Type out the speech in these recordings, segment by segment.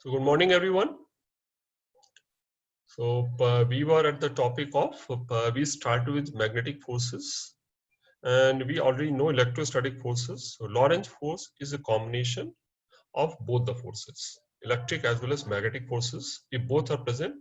So good morning, everyone. So we were at the topic of, we started with magnetic forces, and we already know electrostatic forces. So Lorentz force is a combination of both the forces, electric as well as magnetic forces. If both are present,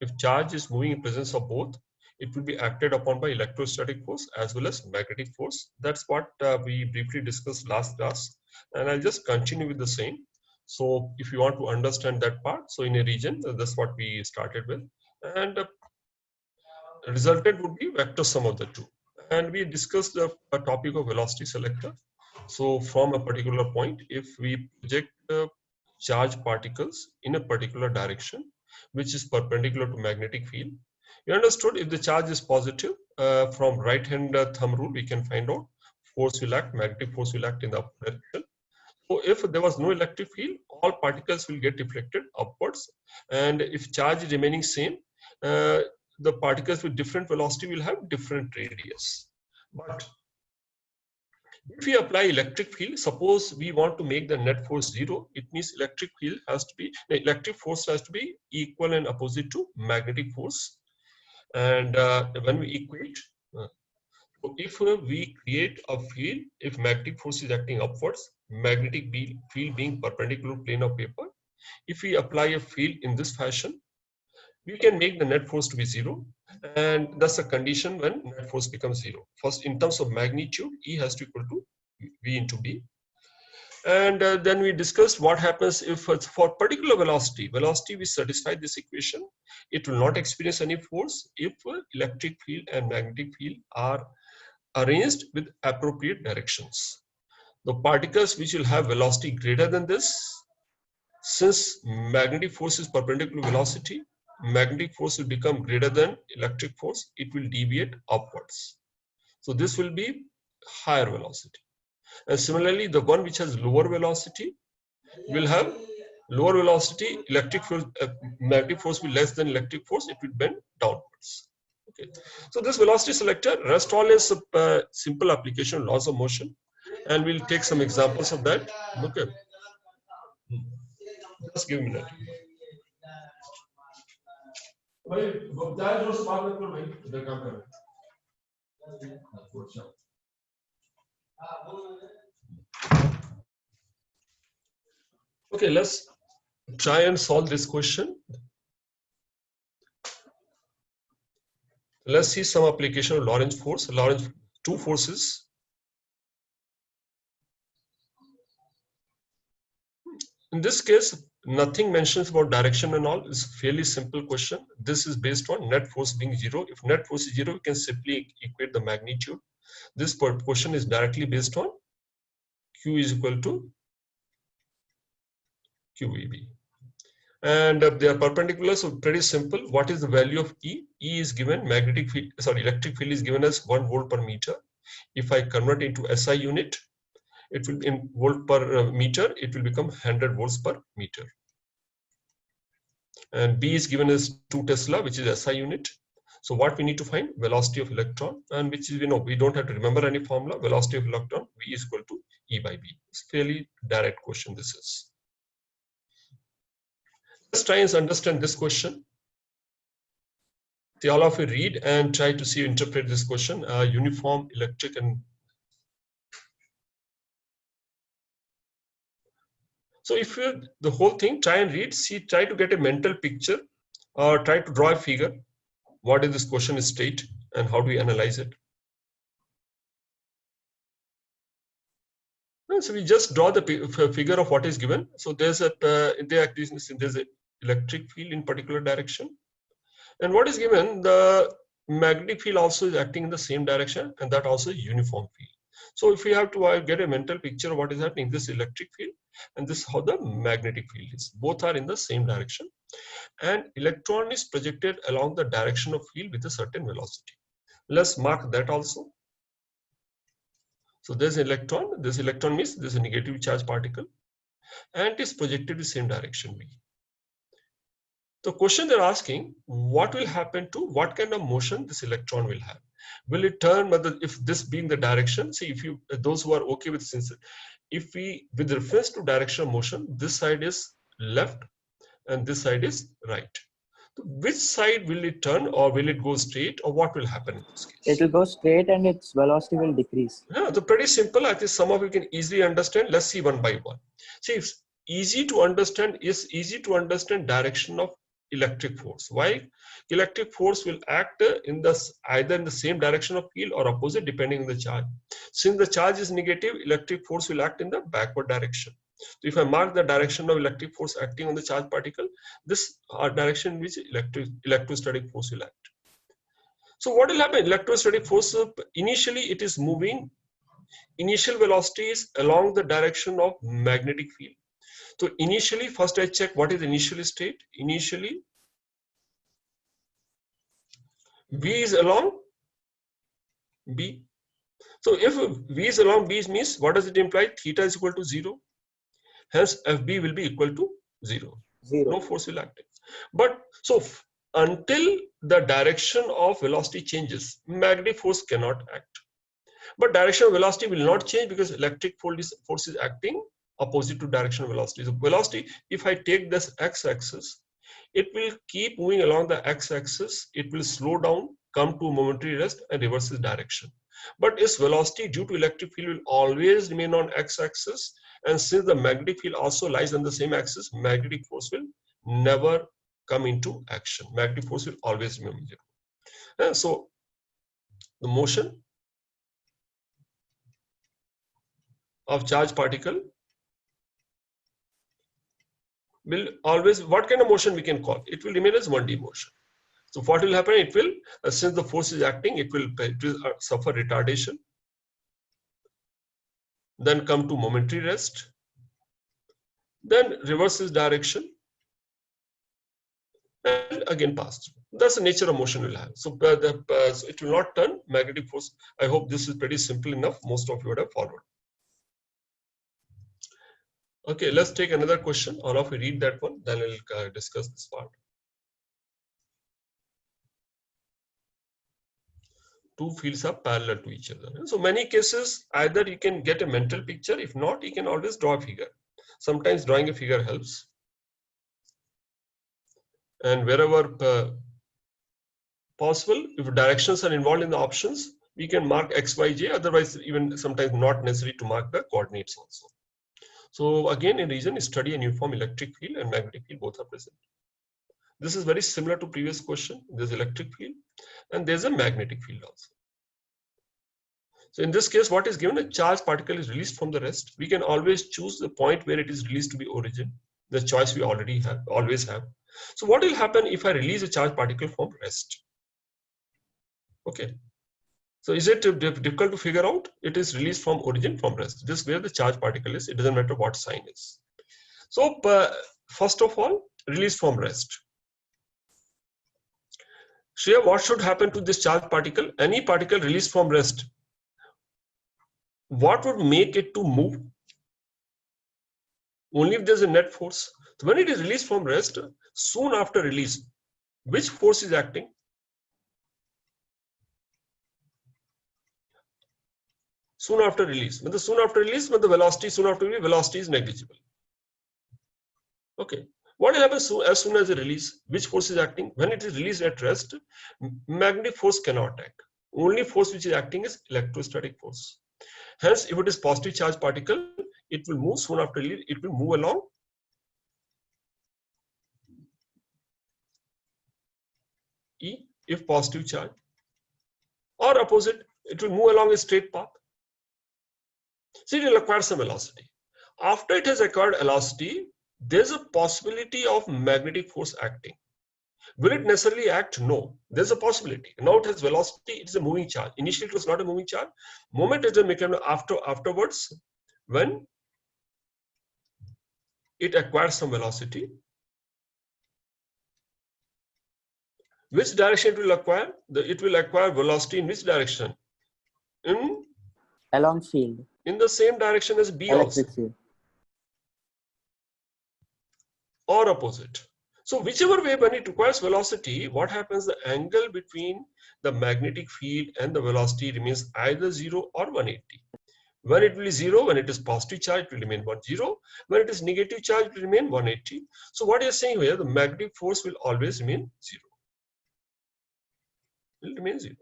if charge is moving in presence of both, it will be acted upon by electrostatic force as well as magnetic force. That's what we briefly discussed last class, and I'll just continue with the same. So if you want to understand that part, so in a region, that's what we started with, and resultant would be vector sum of the two. And we discussed the topic of velocity selector. So from a particular point, if we project charged particles in a particular direction, which is perpendicular to magnetic field, you understood if the charge is positive, from right hand thumb rule, we can find out force will act, magnetic force will act in the upward direction. So if there was no electric field, all particles will get deflected upwards. And if charge is remaining same, uh, the particles with different velocity will have different radius. But if we apply electric field, suppose we want to make the net force zero, it means electric force has to be equal and opposite to magnetic force. And when we equate, so if we create a field, if magnetic force is acting upwards, magnetic field being perpendicular to plane of paper, if we apply a field in this fashion, we can make the net force to be zero, and that's a condition when net force becomes zero. First, in terms of magnitude, E has to equal to V into B. And then we discussed what happens if it's for particular velocity we satisfy this equation, it will not experience any force if electric field and magnetic field are arranged with appropriate directions. The particles which will have velocity greater than this, since magnetic force is perpendicular to velocity, magnetic force will become greater than electric force, it will deviate upwards. So this will be higher velocity. And similarly, the one which has lower velocity will have lower velocity, magnetic force will be less than electric force, it will bend downwards. Okay. So this velocity selector, rest all is simple application of laws of motion, and we'll take some examples of that. Okay. Just give me a minute. Okay, let's try and solve this question. Let's see some application of Lorentz force. Lorentz, two forces. In this case, nothing mentions about direction and all. It's a fairly simple question. This is based on net force being zero. If net force is zero, we can simply equate the magnitude. This question is directly based on Q is equal to QEB. And they are perpendicular, so pretty simple. What is the value of E? E is given, electric field is given as 1 volt per meter. If I convert into SI unit, it will in volt per meter, it will become 100 volts per meter. And B is given as 2 Tesla, which is SI unit. So what we need to find? Velocity of electron, and which is, we don't have to remember any formula. Velocity of electron, V is equal to E by B. It's a fairly direct question this is. Let's try and understand this question. All of you read and try to see, interpret this question. Uniform electric and so if you the whole thing, try and read, see, try to get a mental picture, or try to draw a figure. What is this question state, and how do we analyze it? So we just draw the figure of what is given. So there's there's an electric field in particular direction, and what is given, the magnetic field also is acting in the same direction, and that also is uniform field. So if we have to get a mental picture of what is happening, this electric field and this how the magnetic field is, both are in the same direction, and electron is projected along the direction of field with a certain velocity. Let's mark that also. So there's an electron. This electron means there's a negative charge particle, and it is projected in the same direction V. The question they're asking, what will happen to, what kind of motion this electron will have? Will it turn, if this being the direction, see, if you, those who are okay with, since if we, with reference to direction of motion, this side is left and this side is right. So which side will it turn, or will it go straight, or what will happen in this case? It will go straight and its velocity will decrease. Yeah, so pretty simple. I think some of you can easily understand. Let's see one by one. See, it's easy to understand direction of electric force. Why? Electric force will act in either in the same direction of field or opposite depending on the charge. Since the charge is negative, electric force will act in the backward direction. So if I mark the direction of electric force acting on the charged particle, this direction in which electrostatic force will act. So what will happen? Electrostatic force, initially it is moving. Initial velocity is along the direction of magnetic field. So initially, first I check what is the initial state. Initially, V is along B. So if V is along B means, what does it imply? Theta is equal to 0. Hence, FB will be equal to 0. No force will act. But so until the direction of velocity changes, magnetic force cannot act. But direction of velocity will not change because electric force is acting opposite to direction of velocity. So velocity, if I take this x-axis, it will keep moving along the x-axis. It will slow down, come to a momentary rest, and reverse its direction. But its velocity due to electric field will always remain on x-axis. And since the magnetic field also lies on the same axis, magnetic force will never come into action. Magnetic force will always remain zero. And so the motion of charged particle will always, what kind of motion we can call? It will remain as 1D motion. So what will happen? It will, since the force is acting, it will suffer retardation, then come to momentary rest, then reverse its direction, and again pass. That's the nature of motion will have. So, so it will not turn magnetic force. I hope this is pretty simple enough. Most of you would have followed. Okay, let's take another question. All of you read that one, then I'll discuss this part. Two fields are parallel to each other. So many cases, either you can get a mental picture. If not, you can always draw a figure. Sometimes drawing a figure helps. And wherever possible, if directions are involved in the options, we can mark X, Y, Z. Otherwise, even sometimes not necessary to mark the coordinates also. So again, in reason, study and uniform electric field and magnetic field both are present. This is very similar to previous question. There's electric field and there's a magnetic field also. So in this case, what is given? A charged particle is released from the rest. We can always choose the point where it is released to be origin. The choice we already have, always have. So what will happen if I release a charged particle from rest? Okay. So is it difficult to figure out? It is released from origin, from rest. This is where the charged particle is. It doesn't matter what sign is. So first of all, release from rest. Shreya, what should happen to this charged particle? Any particle released from rest, what would make it to move? Only if there's a net force. So when it is released from rest, soon after release, which force is acting? Soon after release. When the soon after release, when the velocity soon after release, velocity is negligible. Okay. What will happen as soon as a release? Which force is acting? When it is released at rest, magnetic force cannot act. Only force which is acting is electrostatic force. Hence, if it is positive charge particle, it will move soon after release. It will move along E if positive charge, or opposite, it will move along a straight path. So it will acquire some velocity. After it has acquired velocity, there's a possibility of magnetic force acting. Will it necessarily act? No. There's a possibility. Now it has velocity, it's a moving charge. Initially it was not a moving charge. Moment it became afterwards, when it acquires some velocity. Which direction it will acquire? It will acquire velocity in which direction? Along field. In the same direction as B Electric also. field. Or opposite. So whichever way, when it requires velocity, what happens? The angle between the magnetic field and the velocity remains either 0 or 180. When it will be 0, when it is positive charge, it will remain 10. When it is negative charge, it will remain 180. So what you're saying here, the magnetic force will always remain 0. Will remain 0.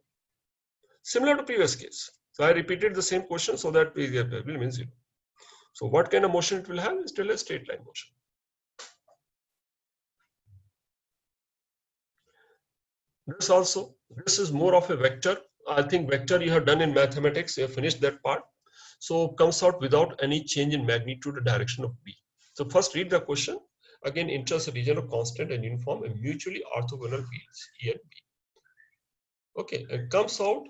Similar to previous case. So I repeated the same question so that it will remain 0. So what kind of motion it will have? Is still a straight line motion. This also, this is more of a vector. I think vector you have done in mathematics, you have finished that part. So comes out without any change in magnitude or direction of B. So first read the question. Again, enters a region of constant and uniform and mutually orthogonal fields, E and B. Okay, and comes out.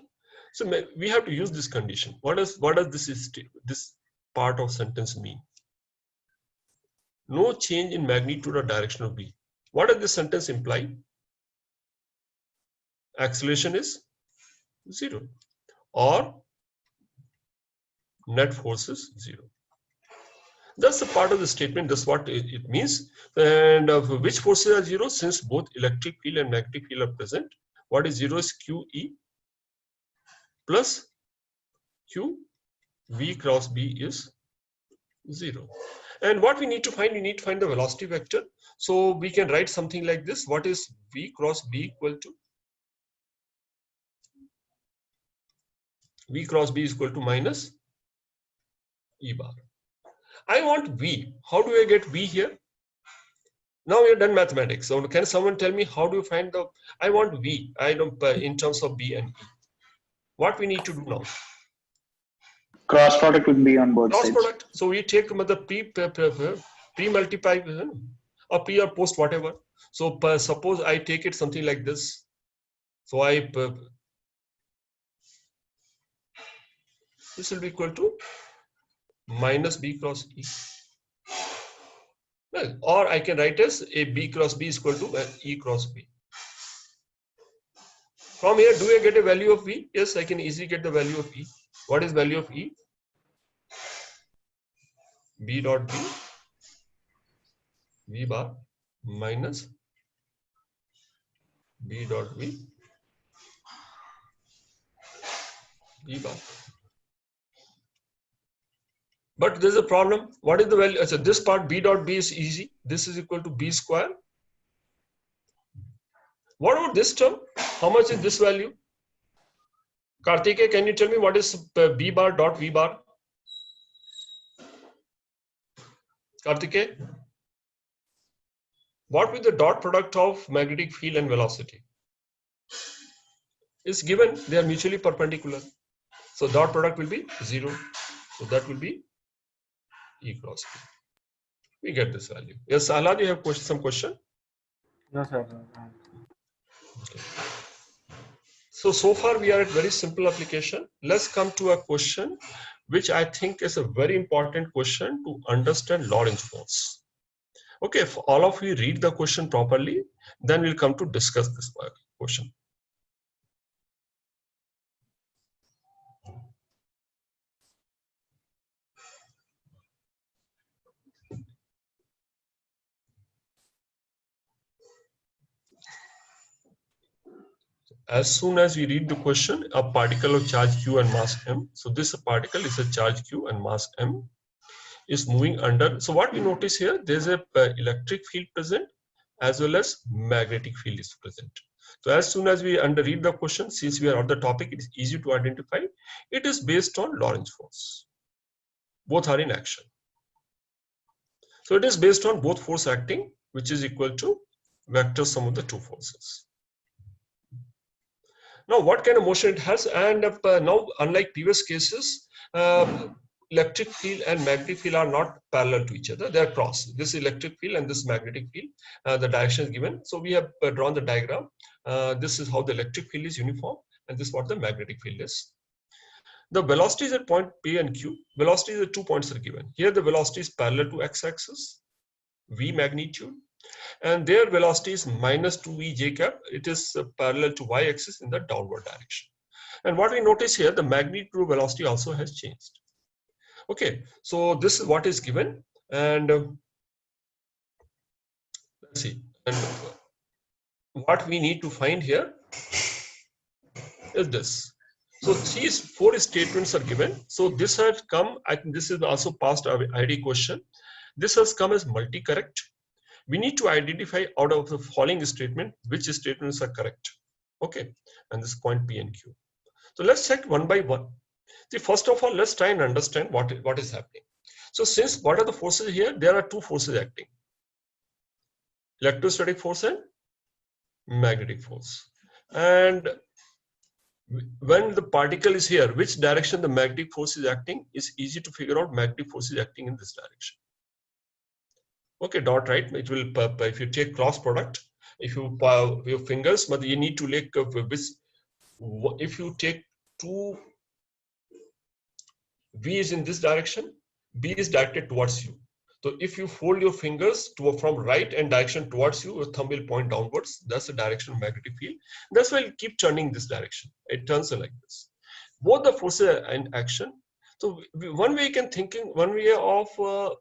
So we have to use this condition. What does this part of sentence mean? No change in magnitude or direction of B. What does this sentence imply? Acceleration is 0 or net force is 0. That's the part of the statement. That's what it means. And which forces are 0? Since both electric field and magnetic field are present, what is 0 is QE plus Q. V cross B is 0. And what we need to find the velocity vector. So we can write something like this. What is V cross B equal to? V cross B is equal to minus E bar. I want V. How do I get V here? Now we have done mathematics. So can someone tell me how do you find the? I want V. I don't in terms of B and E. What we need to do now? Cross product would be on both sides. Cross product. So we take the pre-multiply or pre or post whatever. So suppose I take it something like this. So this will be equal to minus B cross E. Well, or I can write as a B cross B is equal to E cross B. From here, do I get a value of V? Yes, I can easily get the value of E. What is value of E? B dot B, V bar minus B dot V, V bar. But there's a problem. What is the value? So this part B dot B is easy. This is equal to B square. What about this term? How much is this value? Karthike, can you tell me what is B bar dot V bar? Karthike? What will the dot product of magnetic field and velocity? Is given, they are mutually perpendicular. So dot product will be 0. So that will be E cross B. We get this value. Yes, Ahlad, you have some question? No, sir. Okay. So far we are at very simple application. Let's come to a question which I think is a very important question to understand Lorentz force. Okay, if all of you read the question properly, then we'll come to discuss this question. As soon as we read the question, a particle of charge Q and mass M. So this particle is a charge Q and mass M is moving under. So what we notice here, there's a electric field present as well as magnetic field is present. So as soon as we read the question, since we are on the topic, it is easy to identify. It is based on Lorentz force. Both are in action. So it is based on both force acting, which is equal to vector sum of the two forces. Now, what kind of motion it has? And now, unlike previous cases, electric field and magnetic field are not parallel to each other. They are cross. This electric field and this magnetic field, the direction is given. So we have drawn the diagram. This is how the electric field is uniform, and this is what the magnetic field is. The velocities at point P and Q, velocities at 2 points are given. Here the velocity is parallel to x-axis, v magnitude, and their velocity is minus 2v j cap. It is parallel to y-axis in the downward direction. And what we notice here, the magnitude velocity also has changed. Okay, so this is what is given, and let's see. And what we need to find here is this. So these 4 statements are given. So this has come, I think this is also past ID question. This has come as multi-correct. We need to identify out of the following statement, which statements are correct. Okay, and this point P and Q. So let's check one by one. See, first of all, let's try and understand what is happening. So since what are the forces here? There are 2 forces acting. Electrostatic force and magnetic force. And when the particle is here, which direction the magnetic force is acting is easy to figure out. Magnetic force is acting in this direction. Okay, dot, right? It will, if you take cross product, if you your fingers, but you need to like if you take 2 V is in this direction, B is directed towards you. So if you fold your fingers from right and direction towards you, your thumb will point downwards. That's the direction of magnetic field. That's why it keep turning this direction. It turns like this. Both the forces are in action. So one way of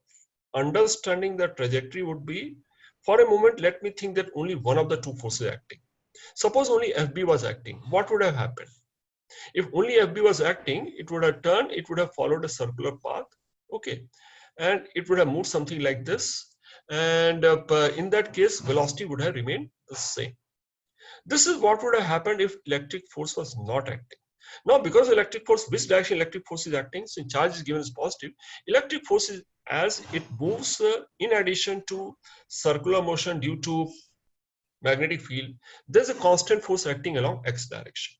understanding the trajectory would be, for a moment, let me think that only one of the 2 forces acting. Suppose only FB was acting. What would have happened? If only FB was acting, it would have turned, it would have followed a circular path. Okay. And it would have moved something like this. And in that case, velocity would have remained the same. This is what would have happened if electric force was not acting. Now, because electric force, which direction electric force is acting, so charge is given as positive, electric force is, as it moves in addition to circular motion due to magnetic field, there's a constant force acting along x direction.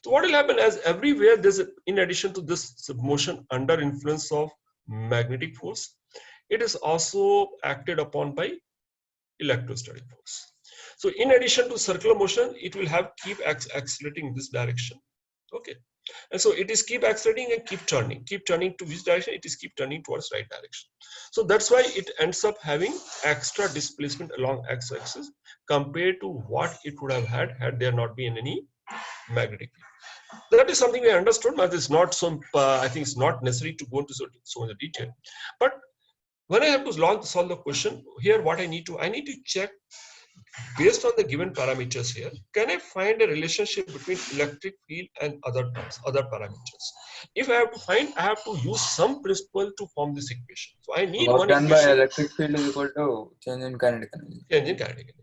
So what will happen, as everywhere there's in addition to this motion under influence of magnetic force, it is also acted upon by electrostatic force. So in addition to circular motion, it will have keep accelerating in this direction. Okay. And so it is keep accelerating and keep turning to which direction? It is keep turning towards right direction. So that's why it ends up having extra displacement along x-axis compared to what it would have had there not been any magnetic field. That is something we understood, but it's not some. I think it's not necessary to go into so much detail. But when I have to solve the question here, what I need to check based on the given parameters here. Can I find a relationship between electric field and other parameters? If I have to find, I have to use some principle to form this equation. So I need work one done equation. by electric field is equal to change in kinetic energy. Change in kinetic energy.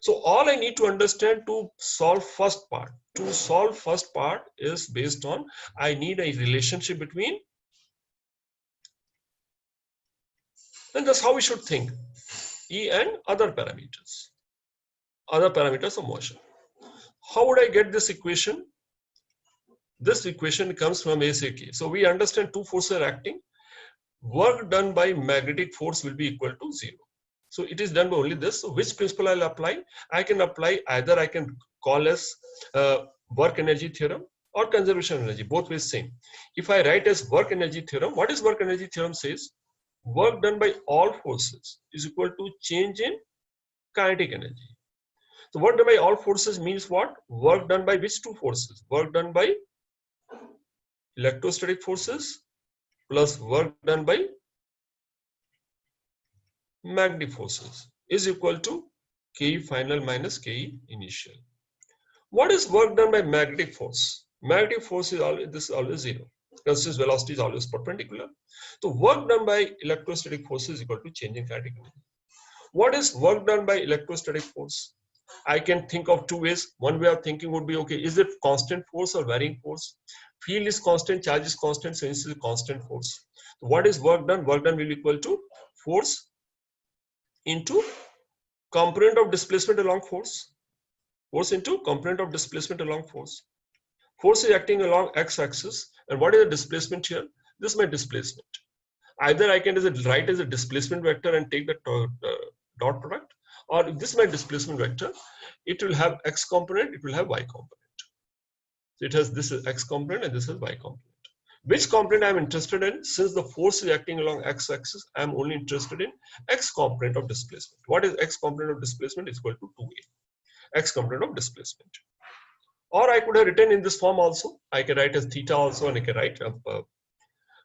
So all I need to understand to solve first part. To solve first part is based on, I need a relationship between, and that's how we should think, E and other parameters of motion. How would I get this equation? This equation comes from ASK. So we understand 2 forces are acting. Work done by magnetic force will be equal to 0. So it is done by only this. So which principle I'll apply? I can apply either, I can call as work energy theorem or conservation energy, both ways same. If I write as work energy theorem, what is work energy theorem says? Work done by all forces is equal to change in kinetic energy. So work done by all forces means what? Work done by which 2 forces? Work done by electrostatic forces plus work done by magnetic forces is equal to Ke final minus Ke initial. What is work done by magnetic force? Magnetic force is always 0 because this velocity is always perpendicular. So work done by electrostatic force is equal to change in kinetic energy. What is work done by electrostatic force? I can think of 2 ways. One way of thinking would be, okay, is it constant force or varying force? Field is constant, charge is constant, so this is a constant force. What is work done? Work done will be equal to force into component of displacement along force. Force into component of displacement along force. Force is acting along x-axis. And what is the displacement here? This is my displacement. Either I can write as a displacement vector and take the dot product, or if this is my displacement vector, it will have x component, it will have y component. So it has this is x component and this is y component. Which component I am interested in? Since the force is acting along x-axis, I am only interested in x component of displacement. What is x component of displacement? Is equal to 2a. X component of displacement. Or I could have written in this form also. I can write as theta also, and I can write,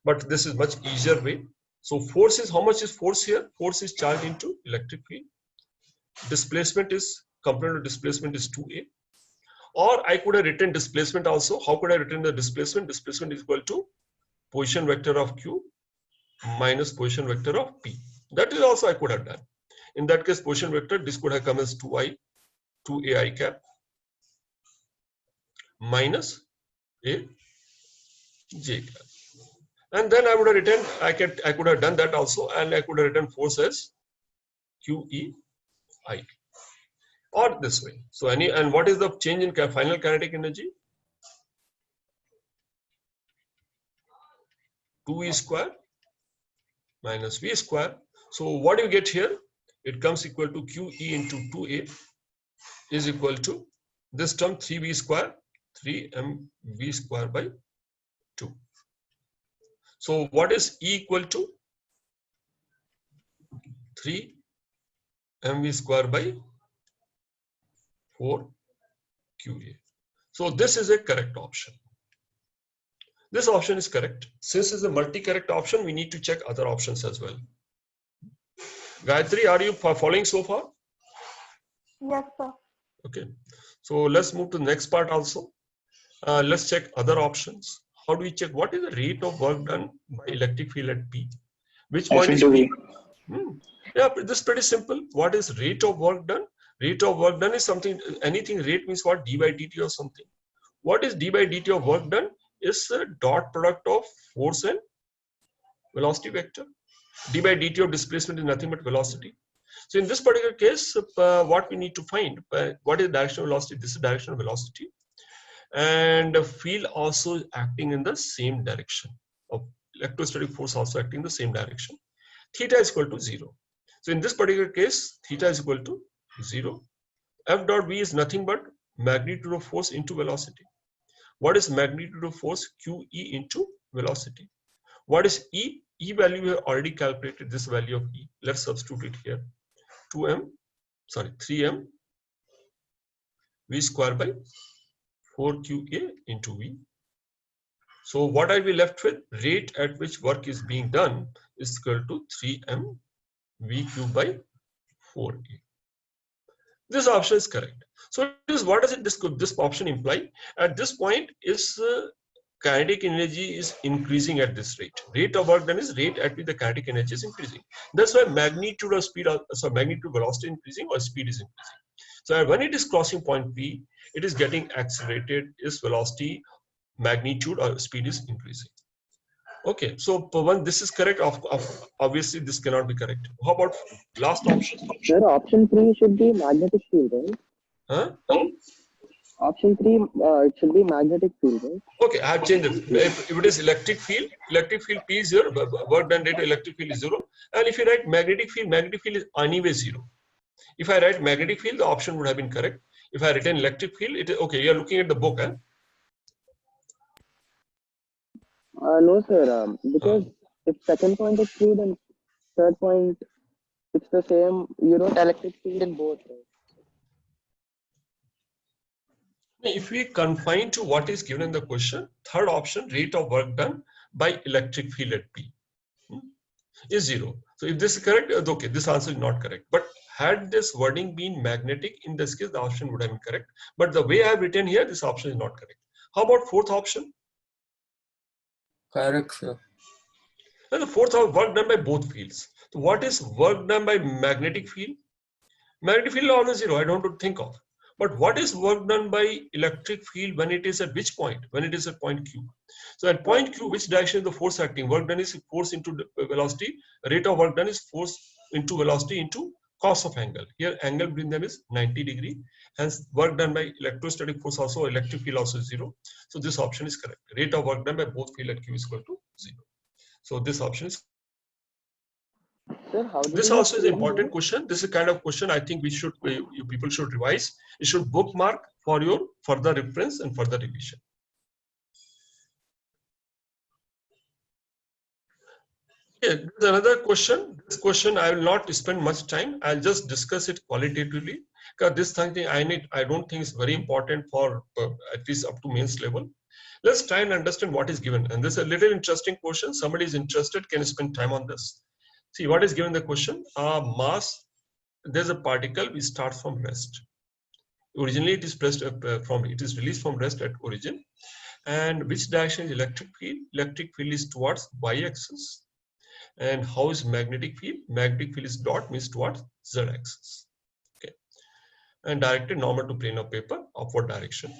but this is much easier way. So force is, how much is force here? Force is charged into electric field. Displacement is, component of displacement is 2a. Or I could have written displacement also. How could I written the displacement? Displacement is equal to position vector of q minus position vector of p. That is also I could have done. In that case, position vector, this could have come as 2ai cap minus a j cap. And then I would have written, I could have done that also, and I could have written force as QEI or this way. So and what is the change in final kinetic energy? 2E square minus V square. So what do you get here? It comes equal to QE into 2A is equal to this term 3V square, 3mV square by 2. So what is E equal to? 3mv square by 4qa. So this is a correct option. This option is correct. Since it's a multi-correct option, we need to check other options as well. Gayatri, are you following so far? Yes, sir. Okay. So let's move to the next part also. Let's check other options. How do we check what is the rate of work done by electric field at P? Which F point is into P? V. Yeah, this is pretty simple. What is rate of work done? Rate of work done is something, anything rate means what? D by dt or something. What is d by dt of work done? Is a dot product of force and velocity vector. D by dt of displacement is nothing but velocity. So in this particular case, what we need to find, what is direction of velocity? This is direction of velocity. And the field also acting in the same direction. Of electrostatic force also acting in the same direction. Theta is equal to 0. So in this particular case, theta is equal to 0. F dot V is nothing but magnitude of force into velocity. What is magnitude of force? QE into velocity. What is E? E value we have already calculated this value of E. Let's substitute it here. 3m V square by 4qa into V. So what are we left with? Rate at which work is being done is equal to 3m V cube by 4a. This option is correct. So what does this option imply? At this point is kinetic energy is increasing at this rate. Rate of work done is rate at which the kinetic energy is increasing. That's why magnitude of speed, so magnitude velocity increasing or speed is increasing. So when it is crossing point P, it is getting accelerated, its velocity, magnitude or speed is increasing. Okay, so when this is correct, obviously this cannot be correct. How about last option? Sir, option 3 should be magnetic field, right? Huh? Option 3, it should be magnetic field, right? Okay, I have changed it. If it is electric field P is 0, work done rate of electric field is 0. And if you write magnetic field is anyway 0. If I write magnetic field, the option would have been correct. If I written electric field, it is okay. You are looking at the book, huh? No, sir. Because if second point is true, then third point, it's the same. You wrote electric field in both, right? If we confine to what is given in the question, third option, rate of work done by electric field at P is 0. So if this is correct, okay, this answer is not correct. But had this wording been magnetic, in this case, the option would have been correct. But the way I have written here, this option is not correct. How about fourth option? Correct, sir. And the fourth option, work done by both fields. So what is work done by magnetic field? Magnetic field is always 0. I don't have to think of. But what is work done by electric field when it is at which point? When it is at point Q. So at point Q, which direction is the force acting? Work done is force into velocity. Rate of work done is force into velocity into cos of angle. Here angle between them is 90 degree. Hence work done by electrostatic force also, electric field also is 0. So this option is correct. Rate of work done by both field at Q is equal to 0. So this option is. Sir, how This also is an important question. This is a kind of question I think you people should revise. You should bookmark for your further reference and further revision. Okay, there's another question. This question I will not spend much time. I'll just discuss it qualitatively because this thing I don't think is very important for at least up to mains level. Let's try and understand what is given. And this is a little interesting question. Somebody is interested, can spend time on this. See what is given the question. Mass, there's a particle which starts from rest. Originally it is pressed it is released from rest at origin. And which direction is electric field? Electric field is towards y-axis. And how is magnetic field? Magnetic field is dot, means towards z-axis. Okay. And directed normal to plane of paper, upward direction.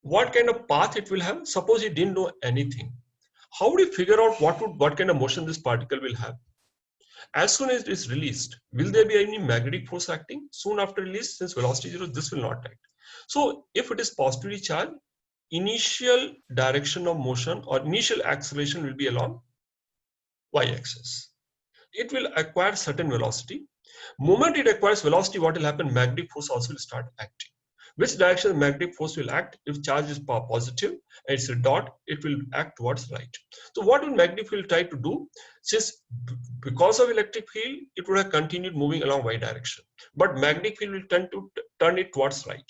What kind of path it will have? Suppose you didn't know anything. How would you figure out what kind of motion this particle will have? As soon as it is released, will there be any magnetic force acting? Soon after release, since velocity is 0, this will not act. So if it is positively charged, initial direction of motion or initial acceleration will be along y-axis. It will acquire certain velocity. Moment it acquires velocity, what will happen? Magnetic force also will start acting. Which direction the magnetic force will act? If charge is positive and it's a dot, it will act towards right. So what will magnetic field try to do? Since because of electric field, it would have continued moving along y direction, but magnetic field will tend to turn it towards right.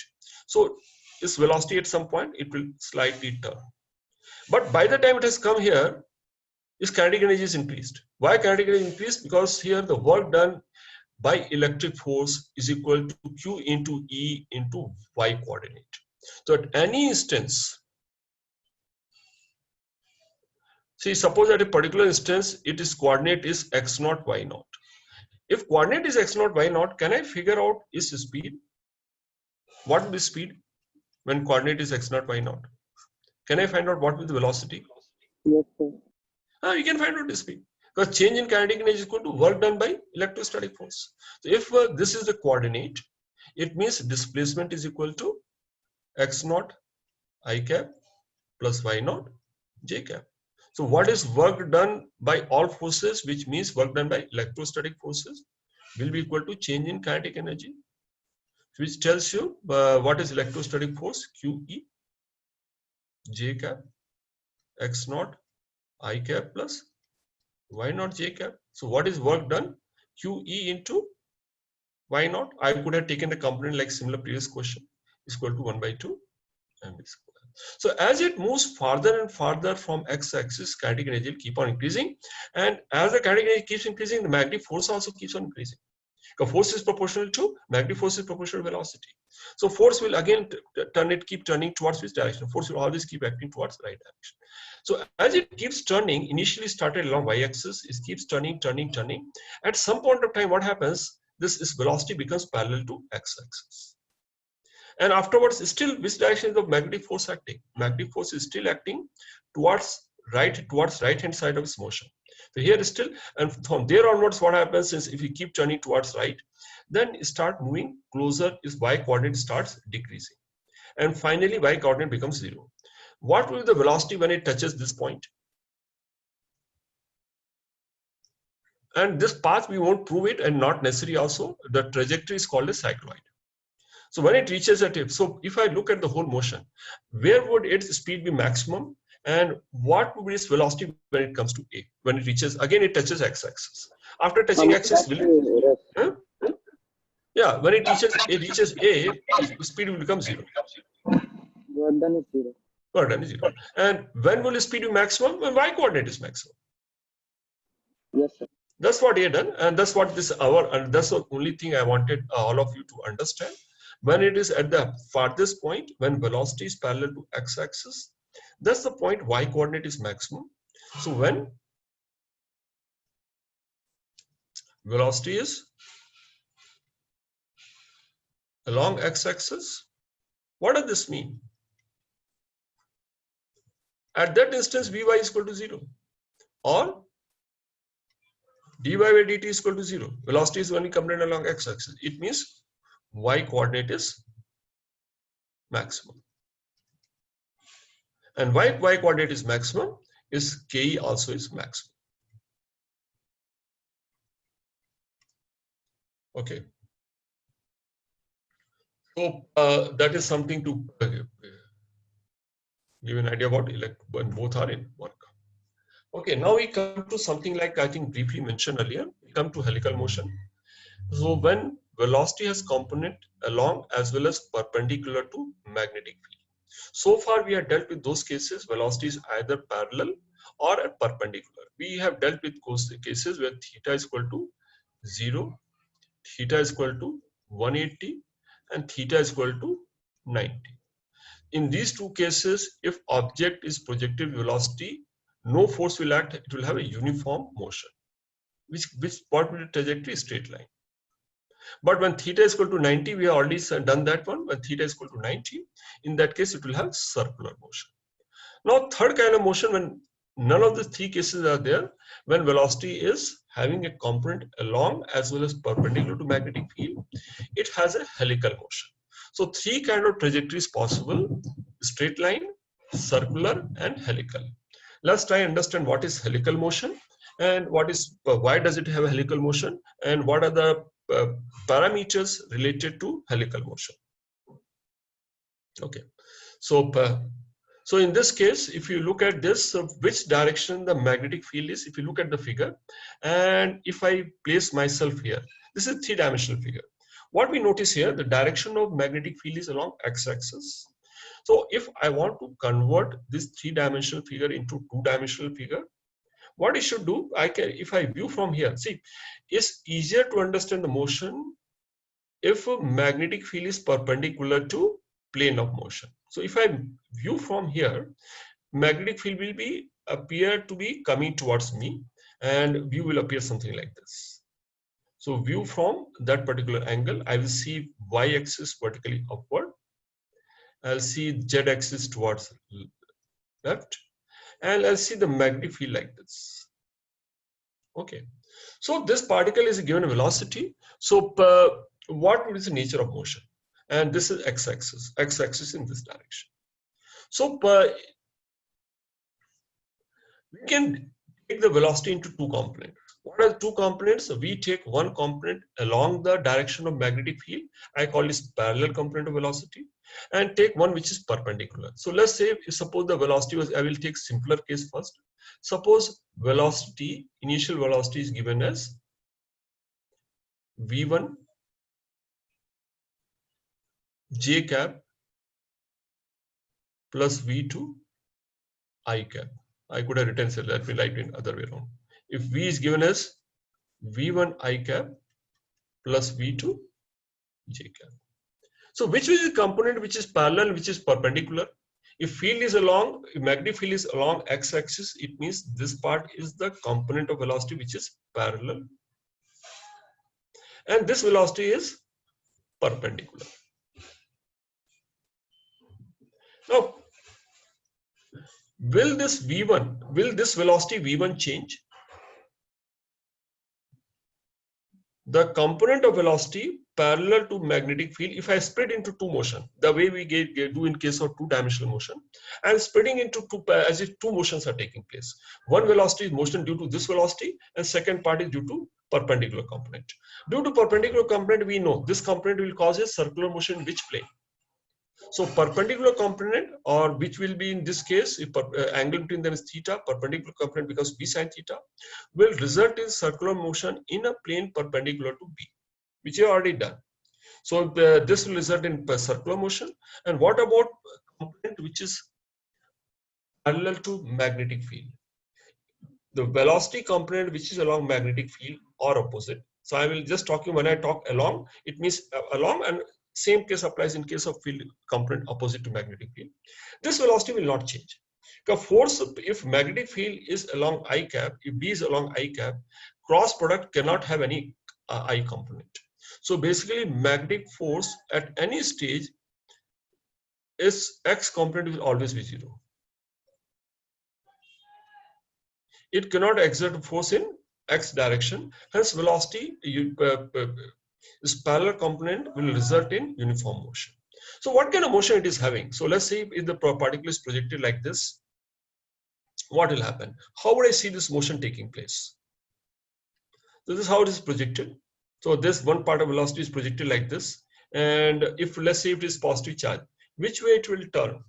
So this velocity at some point, it will slightly turn. But by the time it has come here, its kinetic energy is increased. Why kinetic energy increased? Because here the work done by electric force is equal to Q into E into Y coordinate. So at any instance, see, suppose at a particular instance, its coordinate is x0, y0. If coordinate is x0, y0, can I figure out its speed? What will be speed when coordinate is x0, y0? Can I find out what will be the velocity? Yes, sir. You can find out the speed. Because change in kinetic energy is equal to work done by electrostatic force. So if this is the coordinate, it means displacement is equal to x0 I cap plus y0 j cap. So what is work done by all forces, which means work done by electrostatic forces, will be equal to change in kinetic energy, which tells you what is electrostatic force, QE j cap x0 I cap plus y0 j cap. So what is work done? QE into y0. I could have taken the component like similar previous question, is equal to 1 by 2 mv square. So as it moves farther and farther from x-axis, kinetic energy will keep on increasing, and as the kinetic energy keeps increasing, the magnetic force also keeps on increasing. Because force is proportional to magnetic force is proportional to velocity. So force will again keep turning towards which direction? Force will always keep acting towards the right direction. So as it keeps turning, initially started along y-axis, it keeps turning. At some point of time, what happens? This velocity becomes parallel to x-axis. And afterwards, still, which direction is the magnetic force acting? Magnetic force is still acting towards right-hand side of its motion. So here is still, and from there onwards, what happens is if you keep turning towards right, then start moving closer, its y-coordinate starts decreasing. And finally, y-coordinate becomes 0. What will be the velocity when it touches this point? And this path, we won't prove it, and not necessary also. The trajectory is called a cycloid. So when it reaches a tip, so if I look at the whole motion, where would its speed be maximum? And what would be its velocity when it comes to A? When it reaches, again, it touches x-axis. After touching axis, will it? Huh? Yeah, when it reaches A, its speed will become 0. Work done is 0. Work done is 0. And when will its speed be maximum? When y-coordinate is maximum. Yes, sir. That's what he had done, and that's what this hour, and that's the only thing I wanted all of you to understand. When it is at the farthest point, when velocity is parallel to x-axis, that's the point y-coordinate is maximum. So when velocity is along x-axis, what does this mean? At that instance, Vy is equal to 0, or dy by dt is equal to 0. Velocity is only component along x-axis. It means y-coordinate is maximum. And why y-coordinate is maximum is Ke also is maximum. Okay. So that is something to give an idea about when both are in one. Okay, now we come to something like I think briefly mentioned earlier. We come to helical motion. So when velocity has component along as well as perpendicular to magnetic field. So far we have dealt with those cases, velocity is either parallel or perpendicular. We have dealt with cases where theta is equal to 0, theta is equal to 180, and theta is equal to 90. In these two cases, if object is projected velocity, no force will act, it will have a uniform motion, which what will the trajectory? Straight line. But when theta is equal to 90, we have already done that one. When theta is equal to 90, in that case, it will have circular motion. Now, third kind of motion, when none of the three cases are there, when velocity is having a component along as well as perpendicular to magnetic field, it has a helical motion. So three kind of trajectories possible: straight line, circular, and helical. Let's try and understand what is helical motion and why does it have a helical motion, and what are the parameters related to helical motion. Okay, so in this case, if you look at this, which direction the magnetic field is, if you look at the figure, and if I place myself here, this is a three-dimensional figure. What we notice here, the direction of magnetic field is along x-axis. So if I want to convert this three-dimensional figure into two-dimensional figure, what I should do, if I view from here, see, it's easier to understand the motion if a magnetic field is perpendicular to plane of motion. So if I view from here, magnetic field will appear to be coming towards me, and view will appear something like this. So view from that particular angle, I will see y-axis vertically upward. I'll see z-axis towards left, and I'll see the magnetic field like this. Okay, so this particle is given a velocity. So what is the nature of motion? And this is x-axis. X-axis in this direction. So we can take the velocity into two components. What are the two components? So we take one component along the direction of magnetic field. I call this parallel component of velocity, and take one which is perpendicular. So let's say, suppose the velocity was, I will take simpler case first. Suppose velocity, initial velocity is given as v1 j cap plus v2 I cap. I could have written, so let me write it other way around. If v is given as v1 I cap plus v2 j cap. So which is the component which is parallel, which is perpendicular? If field is along, if magnetic field is along x-axis, it means this part is the component of velocity which is parallel, and this velocity is perpendicular. Now, will this velocity v1 change? The component of velocity parallel to magnetic field, if I split into two motion, the way we do in case of two-dimensional motion, and splitting into two, as if two motions are taking place. One velocity is motion due to this velocity, and second part is due to perpendicular component. Due to perpendicular component, we know this component will cause a circular motion in which plane? So perpendicular component, or which will be in this case, if angle between them is theta, perpendicular component becomes b sine theta, will result in circular motion in a plane perpendicular to b, which you already done. So this will result in circular motion. And what about component which is parallel to magnetic field? The velocity component which is along magnetic field or opposite. So I will just talk you, when I talk along, it means along, and same case applies in case of field component opposite to magnetic field. This velocity will not change. Because force, if magnetic field is along I cap, if B is along I cap, cross product cannot have any I component. So basically, magnetic force at any stage is X component will always be 0. It cannot exert force in X direction. Hence, velocity this parallel component will result in uniform motion. So what kind of motion it is having? So let's say if the particle is projected like this, what will happen? How would I see this motion taking place? So this is how it is projected. So this one part of velocity is projected like this. And if, let's say, it is positive charge, which way it will turn?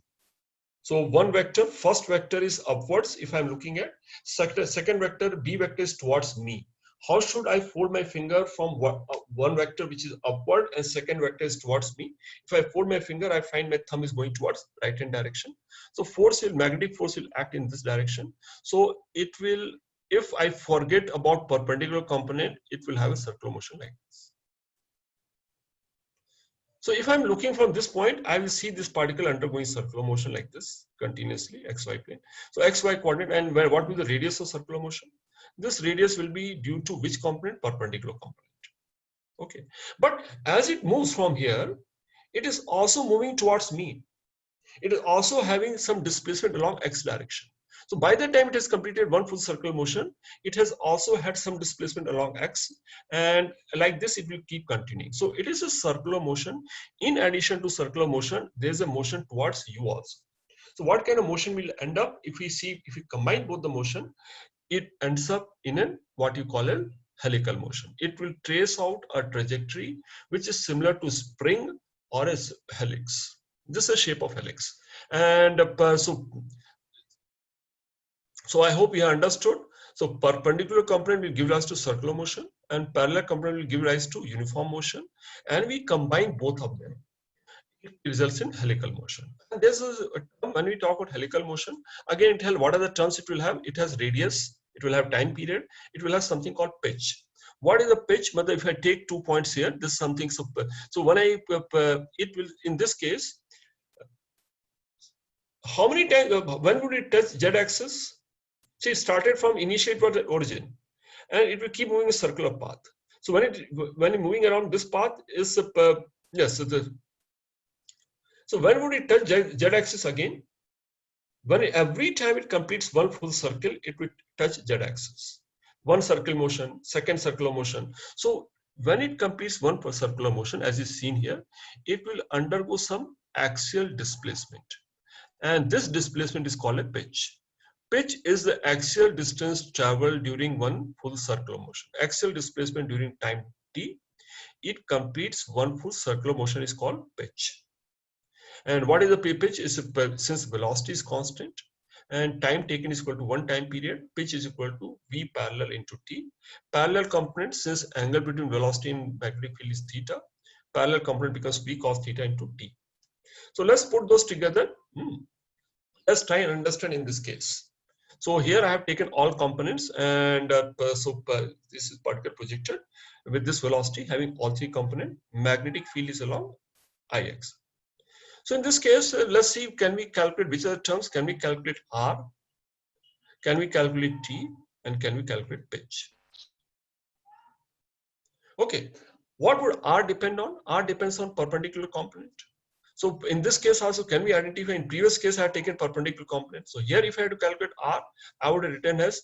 So one vector, first vector is upwards if I'm looking at, second vector, B vector is towards me. How should I fold my finger from one vector which is upward and second vector is towards me? If I fold my finger, I find my thumb is going towards right hand direction. So magnetic force will act in this direction. So it will, if I forget about perpendicular component, it will have a circular motion like this. So if I'm looking from this point, I will see this particle undergoing circular motion like this continuously, xy plane. So xy coordinate, and what will the radius of circular motion? This radius will be due to which component? Perpendicular component. Okay, but as it moves from here, it is also moving towards me. It is also having some displacement along x direction. So by the time it has completed one full circular motion, it has also had some displacement along x, and like this it will keep continuing. So it is a circular motion. In addition to circular motion, there is a motion towards u also. So what kind of motion will end up? If we combine both the motion, it ends up in what you call a helical motion. It will trace out a trajectory which is similar to spring or a helix. This is a shape of helix. And so I hope you have understood. So perpendicular component will give rise to circular motion, and parallel component will give rise to uniform motion, and we combine both of them. It results in helical motion. And this is a term when we talk about helical motion. Again, what are the terms it will have? It has radius, it will have time period, it will have something called pitch. What is the pitch? If I take 2 points here, this is something. So when it will, in this case, how many times, when would it touch z-axis? See, it started from initiate for the origin, and it will keep moving a circular path. So when it's moving around this path is yes. So when would it touch z-axis again? When every time it completes one full circle, it will touch z-axis. One circle motion, second circular motion. So when it completes one circular motion, as is seen here, it will undergo some axial displacement, and this displacement is called a pitch. Pitch is the axial distance traveled during one full circular motion. Axial displacement during time t, it completes one full circular motion is called pitch. And what is the pitch? Is since velocity is constant and time taken is equal to one time period, pitch is equal to v parallel into t. Parallel component, since angle between velocity and magnetic field is theta, parallel component becomes v cos theta into t. So let's put those together. Let's try and understand in this case. So here I have taken all components, and this is particle projected with this velocity having all three components. Magnetic field is along Ix. So in this case, let's see, can we calculate which are the terms? Can we calculate R? Can we calculate T? And can we calculate pitch? Okay, what would R depend on? R depends on perpendicular component. So in this case also, can we identify? In previous case, I had taken perpendicular component. So here, if I had to calculate R, I would have written as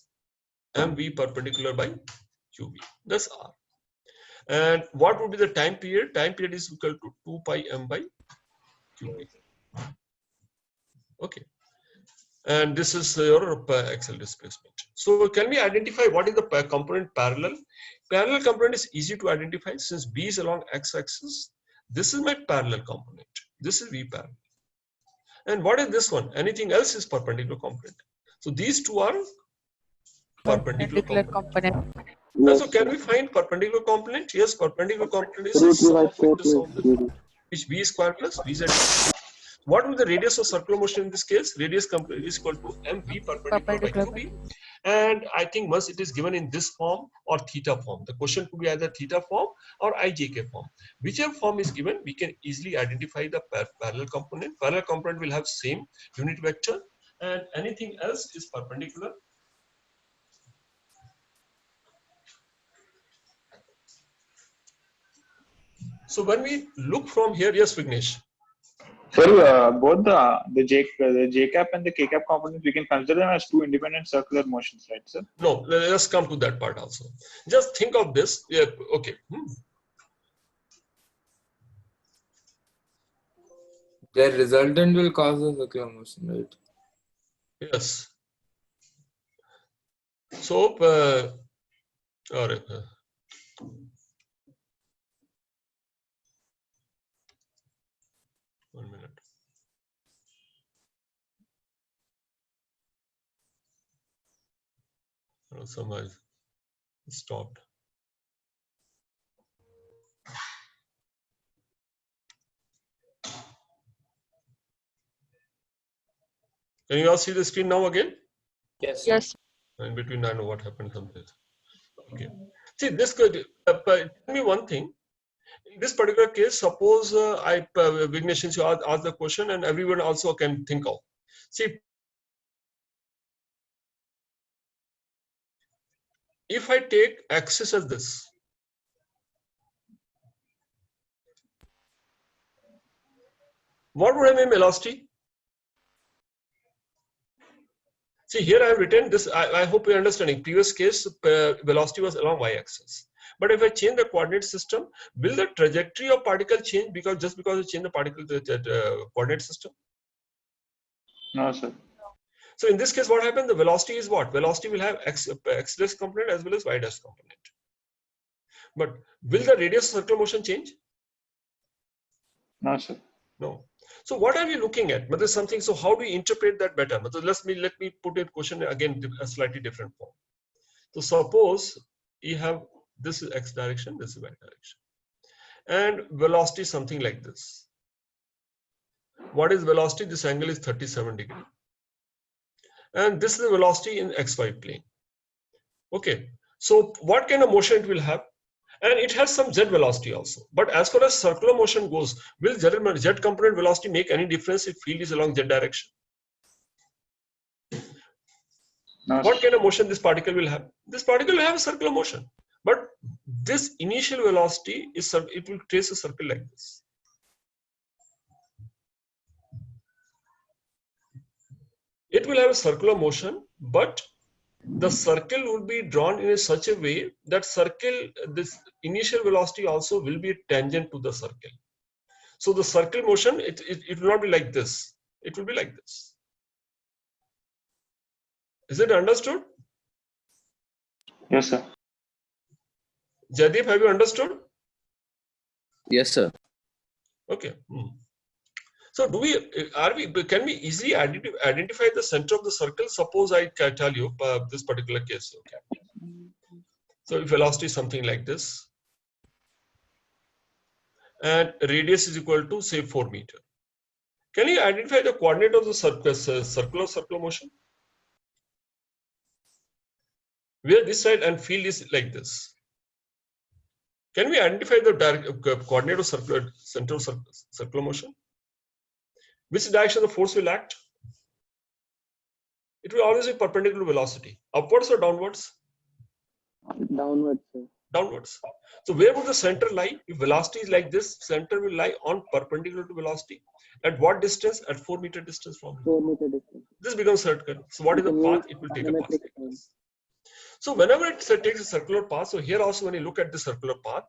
mv perpendicular by qv. That's R. And what would be the time period? Time period is equal to 2 pi m by qv. Okay. And this is your axial displacement. So can we identify what is the component parallel? Parallel component is easy to identify since B is along x-axis. This is my parallel component. This is V parallel. And what is this one? Anything else is perpendicular component. So these two are perpendicular component. Yes, So can we find perpendicular component? Yes, perpendicular component is root sum by of 4 the sum, plus which V square plus Vz. What will the radius of circular motion in this case? Radius is equal to mv perpendicular by qb. And I think once it is given in this form or theta form, the question could be either theta form or ijk form. Whichever form is given, we can easily identify the parallel component. Parallel component will have same unit vector, and anything else is perpendicular. So when we look from here, yes, Vignesh. Sir, both the J cap and the K cap components, we can consider them as two independent circular motions, right, sir? No, let's come to that part also. Just think of this. Yeah, okay. Their resultant will cause a circular motion, right? Yes. So, all right. One minute. Somehow stopped. Can you all see the screen now again? Yes. Yes. In between, I know what happened someplace. Okay. See, this could tell me one thing. In this particular case, suppose Vignesh, since you ask the question, and everyone also can think of. See, if I take axis as this, what would have been velocity? See, here I have written this. I hope you're understanding. Previous case, velocity was along y-axis. But if I change the coordinate system, will the trajectory of particle change just because I change the particle coordinate system? No, sir. So in this case, what happens? The velocity is what? Velocity will have x dash component as well as y dash component. But will the radius of circular motion change? No, sir. No. So what are we looking at? But there's something. So how do we interpret that better? But let me put a question again a slightly different form. So suppose you have this is x direction, this is y direction, and velocity is something like this. What is velocity? This angle is 37 degrees. And this is the velocity in xy plane. Okay, so what kind of motion it will have? And it has some z velocity also. But as far as circular motion goes, will z component velocity make any difference if field is along z direction? No, What sir. kind of motion this particle will have? This particle will have a circular motion. But this initial velocity is it will trace a circle like this. It will have a circular motion, but the circle will be drawn in such a way that this initial velocity also will be tangent to the circle. So the circle motion, it will not be like this. It will be like this. Is it understood? Yes, sir. Jaideep, have you understood? Yes, sir. Okay. So can we easily identify the center of the circle? Suppose I can tell you this particular case. Okay. So if velocity is something like this, and radius is equal to say 4 meters. Can you identify the coordinate of the circular motion? Where this side and field is like this. Can we identify the coordinate of center of circular motion? Which direction the force will act? It will always be perpendicular to velocity. Upwards or downwards? Downwards, sir. Downwards. So where would the center lie? If velocity is like this, center will lie on perpendicular to velocity. At what distance? At 4 meter distance from it. 4 meter distance. This becomes circle. So what is the path? It will take a path like this. So whenever it takes a circular path, so here also when you look at the circular path,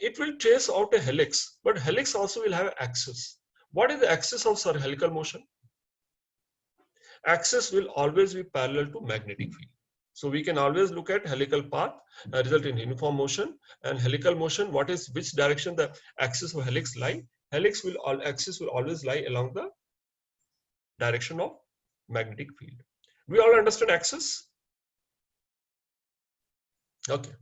it will trace out a helix, but helix also will have an axis. What is the axis of helical motion? Axis will always be parallel to magnetic field. So we can always look at helical path result in uniform motion, and helical motion, which direction the axis of helix lie? Axis will always lie along the direction of magnetic field. We all understand axis? Okay.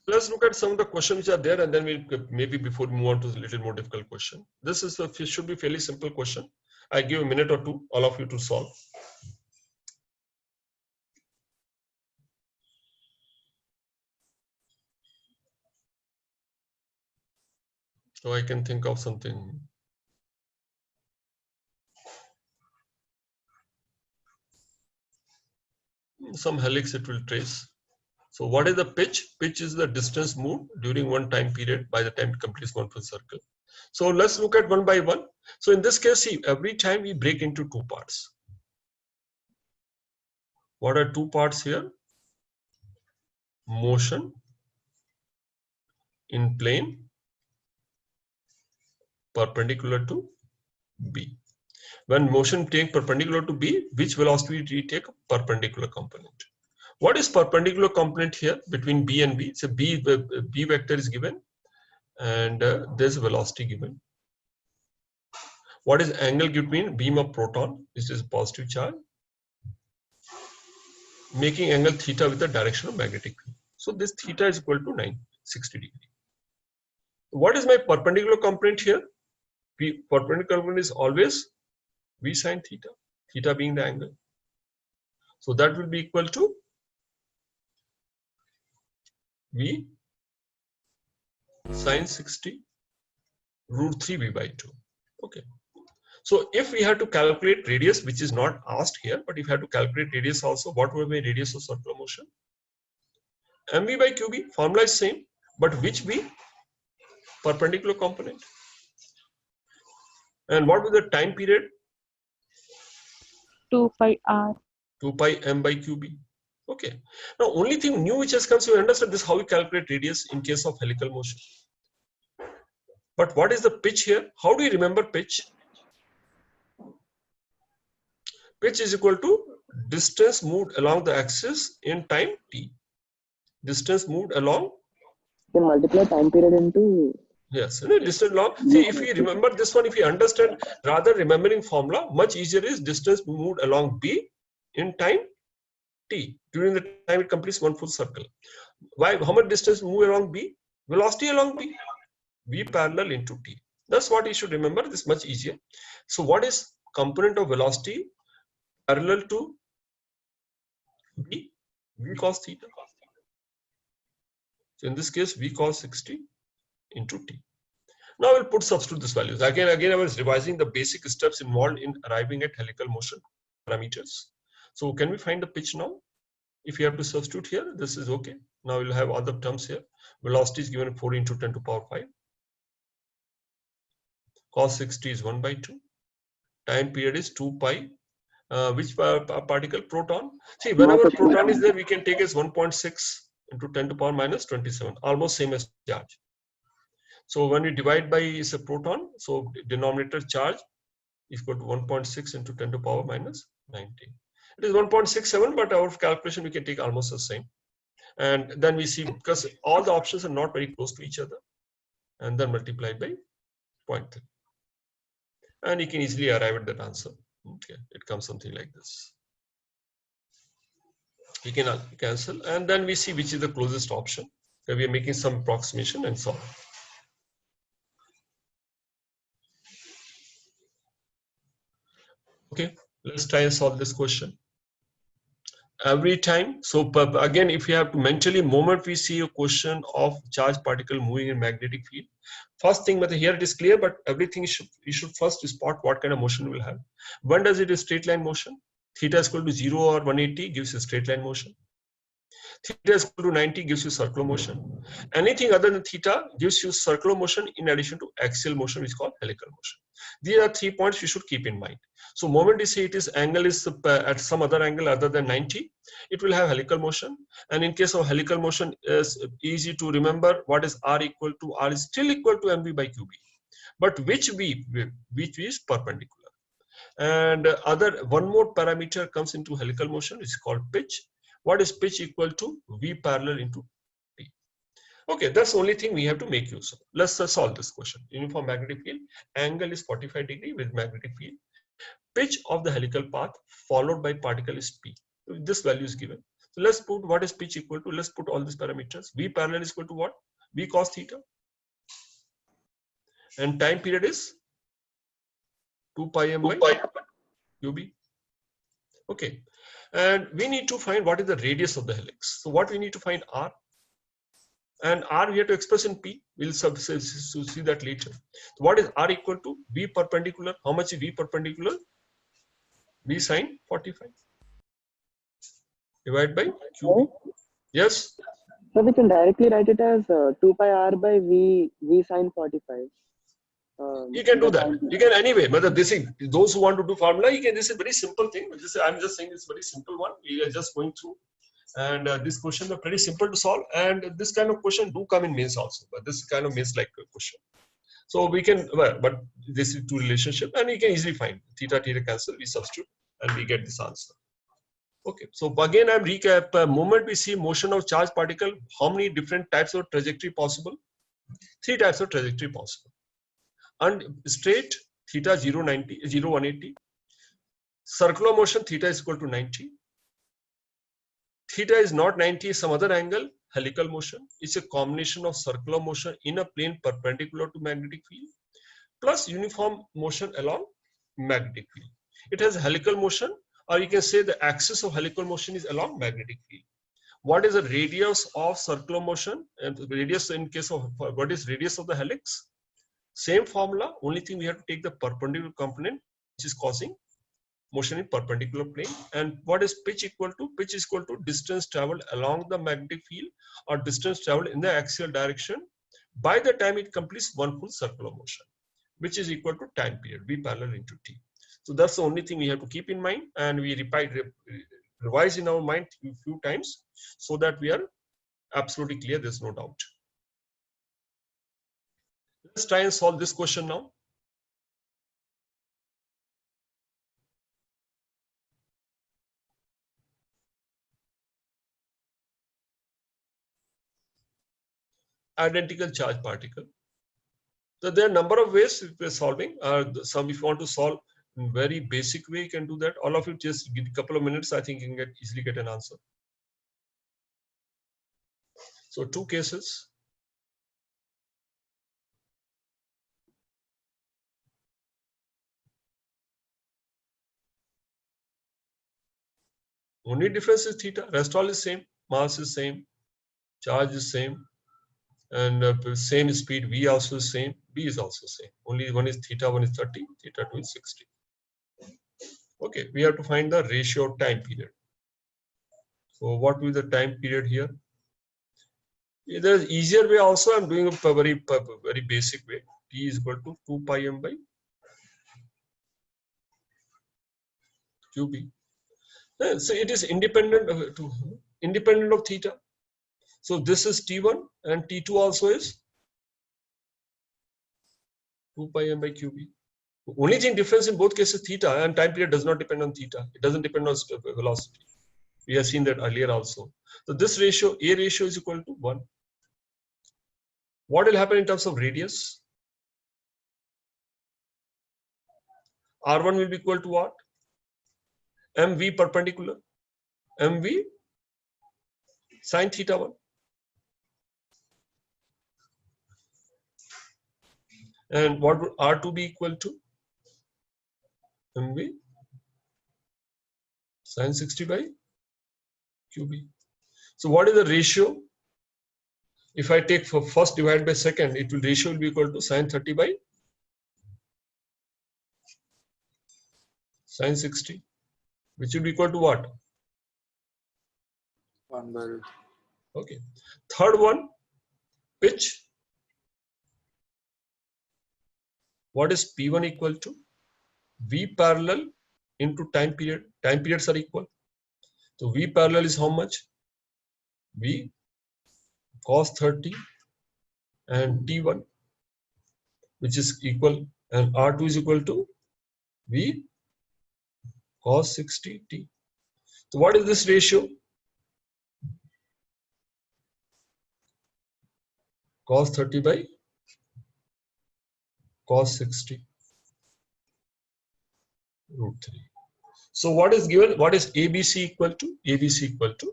Let's look at some of the questions which are there, and then we'll maybe before we move on to a little more difficult question. This should be fairly simple question. I give a minute or two, all of you to solve. So I can think of something. Some helix it will trace. So what is the pitch? Pitch is the distance moved during one time period by the time it completes one full circle. So let's look at one by one. So in this case, see, every time we break into two parts. What are two parts here? Motion in plane perpendicular to B. When motion takes perpendicular to B, which velocity do we take? Perpendicular component. What is perpendicular component here between B and B? So B vector is given, and there's velocity given. What is angle between beam of proton, which is positive charge, making angle theta with the direction of magnetic field. So this theta is equal to 960 degree. What is my perpendicular component here? Perpendicular component is always V sine theta, theta being the angle. So that will be equal to V sine 60 root 3 V by 2. Okay. So if we have to calculate radius, which is not asked here, but if we have to calculate radius also, what will be radius of circular motion? mv by qb, formula is same, but which v? Perpendicular component. And what was the time period? 2 pi r. 2 pi m by qb. Okay. Now, only thing new which has come, so you understand this how we calculate radius in case of helical motion. But what is the pitch here? How do you remember pitch? Pitch is equal to distance moved along the axis in time t. Distance moved along. You can multiply time period into. Yes, distance long. See, if we remember this one, if we understand, rather remembering formula, much easier is distance moved along b in time t. During the time it completes one full circle. Why? How much distance move along b? Velocity along b. V parallel into t. That's what you should remember. This is much easier. So what is component of velocity parallel to v? V cos theta. So in this case, v cos 60 into t. Now we'll put substitute this values. Again, I was revising the basic steps involved in arriving at helical motion parameters. So can we find the pitch now? If you have to substitute here, this is okay. Now we'll have other terms here. Velocity is given 4 into 10 to power 5. Cos 60 is 1 by 2. Time period is 2 pi. Which particle? Proton. See, whenever proton is there, we can take as 1.6 into 10 to power minus 27. Almost same as charge. So when we divide by is a proton, so denominator charge is equal to 1.6 into 10 to power minus 19. It is 1.67, but our calculation we can take almost the same. And then we see, because all the options are not very close to each other, and then multiply by 0.3. And you can easily arrive at that answer. Okay, it comes something like this. You can cancel, and then we see which is the closest option. So we are making some approximation and solve. Okay, let's try and solve this question. Every time, so again, if you have to mentally, moment we see a question of charge particle moving in magnetic field, first thing, but here it is clear, but everything you should first spot what kind of motion you will have. When does it a straight line motion? Theta is equal to 0 or 180 gives you straight line motion. Theta is equal to 90 gives you circular motion. Anything other than theta gives you circular motion in addition to axial motion, which is called helical motion. These are 3 points you should keep in mind. So moment you say it is angle is at some other angle other than 90, it will have helical motion. And in case of helical motion, is easy to remember what is R equal to. R is still equal to mv by qb. But which v? Which is perpendicular. And one more parameter comes into helical motion, which is called pitch. What is pitch equal to? V parallel into t. Okay, that's the only thing we have to make use of. Let's solve this question. Uniform magnetic field, angle is 45 degree with magnetic field. Pitch of the helical path followed by particle is p. This value is given. So let's put what is pitch equal to. Let's put all these parameters. V parallel is equal to what? V cos theta. And time period is 2 pi m by qb. Okay. And we need to find what is the radius of the helix. So what we need to find R. And R we have to express in P. We'll see that later. So what is R equal to? V perpendicular. How much is V perpendicular? V sine 45. Divide by QB. Yes? So we can directly write it as 2 pi r by v sine 45. You can do that. You can anyway. But this is those who want to do formula, you can. This is a very simple thing. I'm just saying it's a very simple one. We are just going through, and this question are pretty simple to solve. And this kind of question do come in mains also. But this kind of mains like question. So we can. Well, but this is two relationship, and you can easily find theta cancel. We substitute, and we get this answer. Okay. So again, I'm recap. Moment we see motion of charged particle, how many different types of trajectory possible? 3 types of trajectory possible. And straight theta 180. Circular motion theta is equal to 90. Theta is not 90, some other angle. Helical motion is a combination of circular motion in a plane perpendicular to magnetic field plus uniform motion along magnetic field. It has helical motion or you can say the axis of helical motion is along magnetic field. What is the radius of circular motion? And the radius in case of, what is radius of the helix? Same formula, only thing we have to take the perpendicular component, which is causing motion in perpendicular plane. And what is pitch equal to? Pitch is equal to distance traveled along the magnetic field or distance traveled in the axial direction by the time it completes one full circular motion, which is equal to time period, V parallel into T. So that's the only thing we have to keep in mind, and we revise in our mind a few times so that we are absolutely clear, there's no doubt. Let's try and solve this question now. Identical charge particle. So there are a number of ways we're solving. Some, if you want to solve in very basic way, you can do that. All of you just give a couple of minutes. I think you can easily get an answer. So two cases. Only difference is theta. Rest all is same. Mass is same. Charge is same. And same speed. V also is same. B is also same. Only one is theta, one is 30. Theta 2 is 60. Okay, we have to find the ratio of time period. So what will be the time period here? There is easier way also. I'm doing a very basic way. T is equal to 2 pi m by QB. So it is independent of theta. So this is T1 and T2 also is 2 pi m by QB. Only thing difference in both cases theta, and time period does not depend on theta. It doesn't depend on velocity. We have seen that earlier also. So this ratio, A ratio is equal to 1. What will happen in terms of radius? R1 will be equal to what? MV perpendicular. MV sine theta 1. And what would R2 be equal to? MV sine 60 by QB. So what is the ratio? If I take for first divided by second, it will ratio will be equal to sine 30 by sine 60, which will be equal to what? 1 by root. Okay. Third one, pitch. What is P1 equal to? V parallel into time period. Time periods are equal. So V parallel is how much? V cos 30 and T1, which is equal, and R2 is equal to V cos 60 T. So what is this ratio? Cos 30 by cos 60 root 3. So what is given? What is ABC equal to? ABC equal to.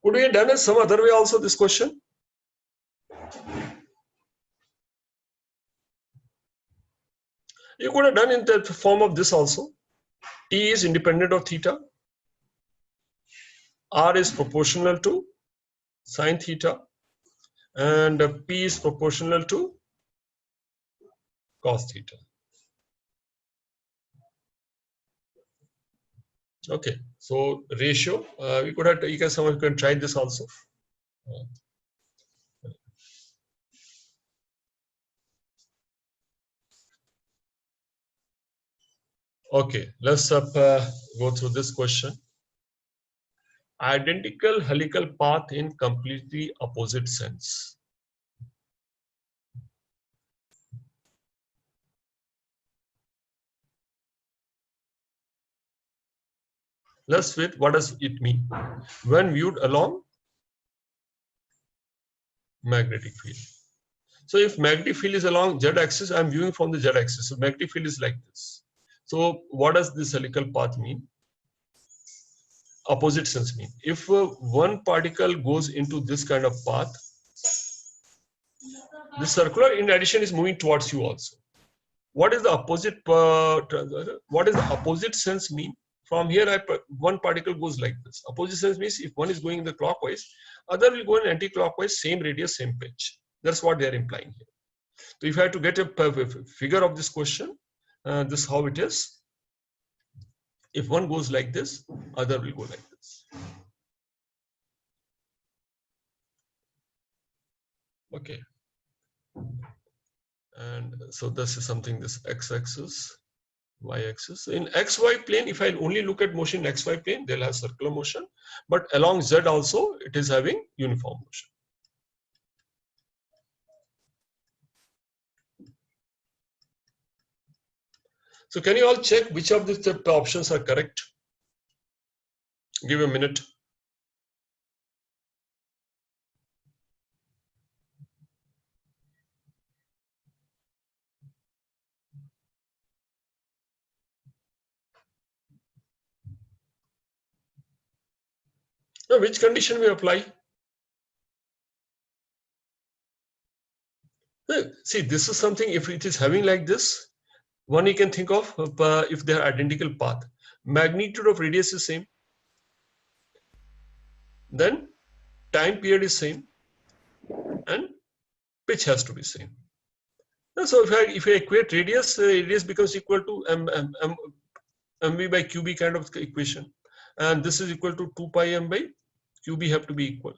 Could we have done it some other way also this question? You could have done in the form of this also. T is independent of theta. R is proportional to sine theta. And P is proportional to cos theta. Okay, so ratio, we could have, someone can try this also. Okay, let's go through this question. Identical helical path in completely opposite sense. Let's wait, what does it mean? When viewed along magnetic field. So if magnetic field is along z-axis, I'm viewing from the z-axis. So magnetic field is like this. So what does this helical path mean? Opposite sense mean. If one particle goes into this kind of path, the circular in addition is moving towards you also. What is the opposite? What is the opposite sense mean? From here, one particle goes like this. Opposite sense means if one is going in the clockwise, other will go in anti-clockwise, same radius, same pitch. That's what they are implying here. So if I have to get a figure of this question, this is how it is. If one goes like this, other will go like this. Okay. And so this is something, this x-axis, y-axis. In xy plane, if I only look at motion in xy plane, they'll have circular motion. But along z also, it is having uniform motion. So can you all check which of these options are correct? Give a minute. Now, which condition we apply? See, this is something, if it is having like this, one you can think of if they are identical path. Magnitude of radius is same. Then time period is same. And pitch has to be same. So if I equate radius, radius becomes equal to mv by qb kind of equation. And this is equal to 2 pi m by qb have to be equal.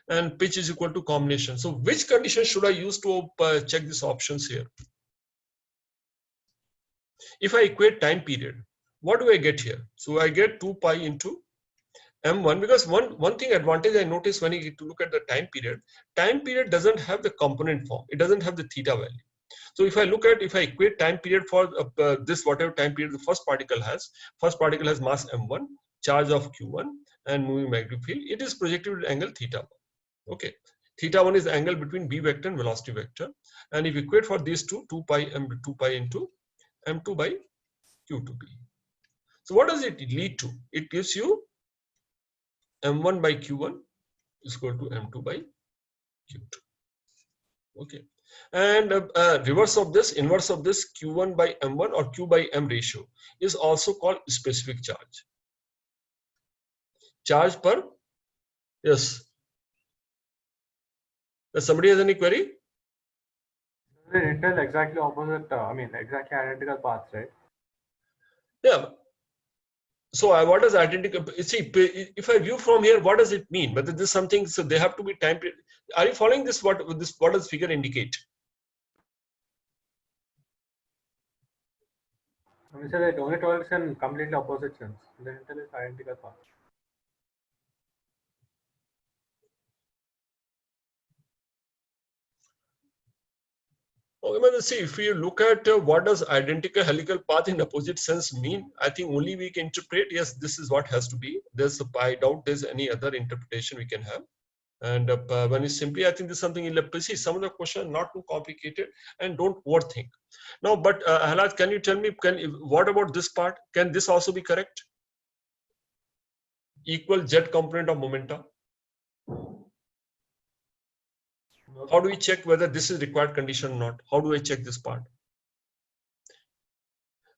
And pitch is equal to combination. So which condition should I use to check these options here? If I equate time period, what do I get here? So I get 2 pi into m1, because one thing advantage I notice when you get to look at the time period doesn't have the component form. It doesn't have the theta value. So if I equate time period for this whatever time period the first particle has mass m1, charge of q1 and moving magnetic field, it is projected at angle theta 1. Okay, theta 1 is the angle between b vector and velocity vector. And if you equate for these two, 2 pi into m2 by q2b. So what does it lead to? It gives you m1 by q1 is equal to m2 by q2. Okay, and inverse of this q1 by m1 or q by m ratio is also called specific charge. Charge per, yes. Does somebody has any query? It tells exactly opposite, exactly identical paths, right? Yeah. So what does identical? See, if I view from here, what does it mean? Whether this is something, so they have to be time period. Are you following this? What does figure indicate? We said it only talks in completely opposite sense. Then it tells identical path. Okay, but see, if you look at what does identical helical path in opposite sense mean, I think only we can interpret, yes, this is what has to be. I doubt there's any other interpretation we can have. And when it's simply, I think this is something see, some of the questions are not too complicated and don't overthink. Now, but Halad, can you tell me, what about this part? Can this also be correct? Equal z component of momentum. How do we check whether this is required condition or not? How do I check this part?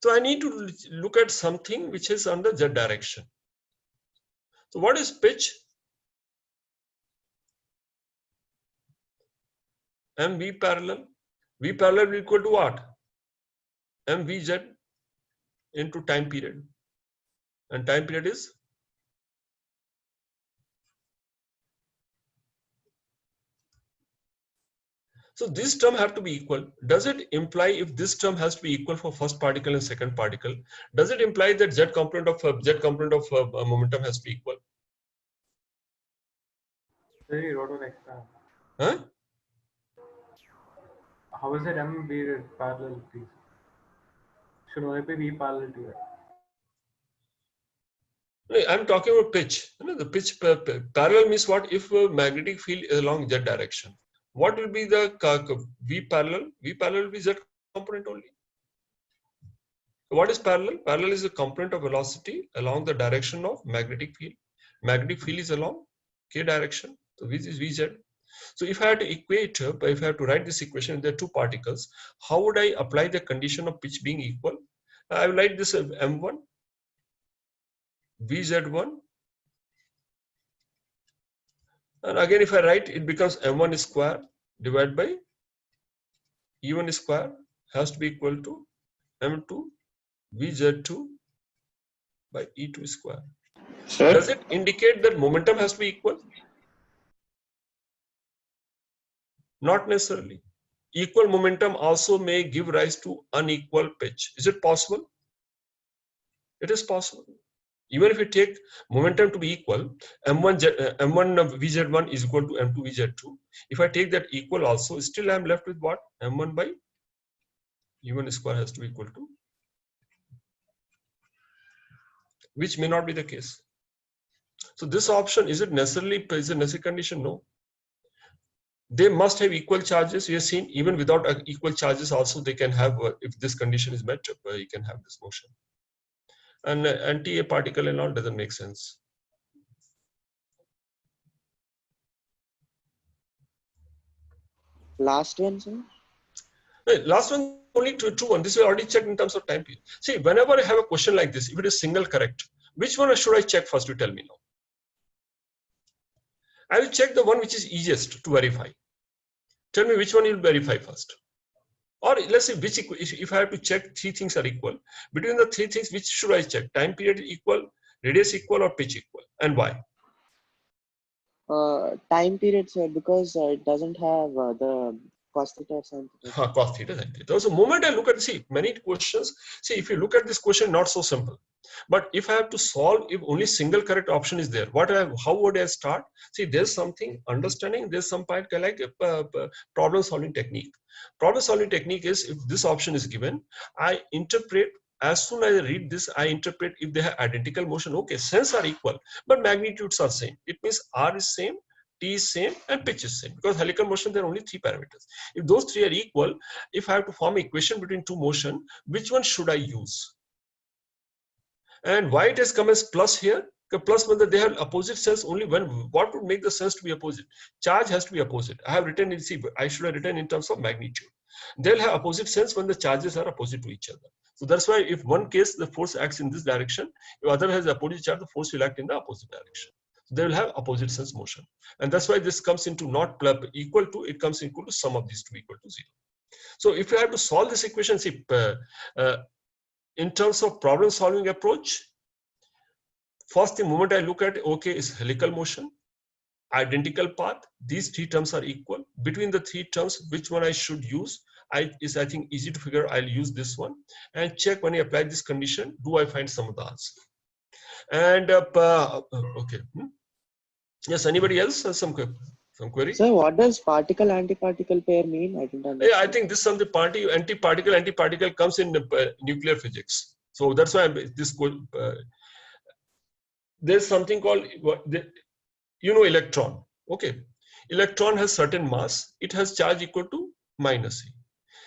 So I need to look at something which is under z direction. So what is pitch? mv parallel. V parallel will equal to what? mvz into time period. And time period is? So this term have to be equal. Does it imply if this term has to be equal for first particle and second particle, does it imply that z component of momentum has to be equal? He wrote an extra. Huh? How is it m be parallel to? Should only be parallel to it. I'm talking about pitch. The pitch parallel means what? If magnetic field is along z direction, what will be the v parallel? V parallel will be z component only. What is parallel? Parallel is a component of velocity along the direction of magnetic field. Magnetic field is along k direction. So this is vz. So if I had to equate, if I have to write this equation, there are two particles, how would I apply the condition of pitch being equal? I will write this as M1, VZ1, and again if I write, it becomes M1 square divided by E1 square has to be equal to M2 VZ2 by E2 square. Sir, Does it indicate that momentum has to be equal? Not necessarily. Equal momentum also may give rise to unequal pitch. Is it possible? It is possible. Even if you take momentum to be equal, M1 VZ1 is equal to M2 VZ2. If I take that equal also, still I am left with what? M1 by E1 square has to be equal to, which may not be the case. So this option, is it necessary condition? No. They must have equal charges. We have seen even without equal charges also they can have, if this condition is met, you can have this motion. And anti-A particle and all doesn't make sense. Last one, sir. Last one, only true one. This we already checked in terms of time period. See, whenever I have a question like this, if it is single correct, which one should I check first? You tell me now. I will check the one which is easiest to verify. Tell me which one you will verify first. Or let's say which, if I have to check three things are equal, between the three things, which should I check? Time period equal, radius equal, or pitch equal, and why? Time period, sir, because it doesn't have the cos theta or sin theta. Cos theta, sin theta. So, moment I look at, see, many questions. See, if you look at this question, not so simple. But if I have to solve, if only single correct option is there, how would I start? See, there's something understanding. There's some part like problem solving technique. Problem solving technique is, if this option is given, I interpret. As soon as I read this, I interpret if they have identical motion. Okay, sense are equal, but magnitudes are same. It means R is same, T is same, and pitch is same. Because helical motion, there are only three parameters. If those three are equal, if I have to form an equation between two motion, which one should I use? And why it has come as plus here? The plus means that they have opposite sense only when, what would make the sense to be opposite? Charge has to be opposite. I have written in, see, I should have written in terms of magnitude. They'll have opposite sense when the charges are opposite to each other. So that's why if one case the force acts in this direction, if other has opposite charge, the force will act in the opposite direction. So they will have opposite sense motion. And that's why this comes into not equal to, it comes equal to sum of these two equal to 0. So if you have to solve this equation, see, in terms of problem solving approach, first the moment I look at, okay, is helical motion, identical path, these three terms are equal. Between the three terms, which one I should use? I think easy to figure. I'll use this one and check when I apply this condition, do I find some of the answer? And okay. Yes, anybody else has some query? Sir, what does particle-antiparticle pair mean? I didn't understand. Yeah, I think this is something antiparticle comes in nuclear physics. So that's why there's something called electron. Okay, electron has certain mass. It has charge equal to minus E.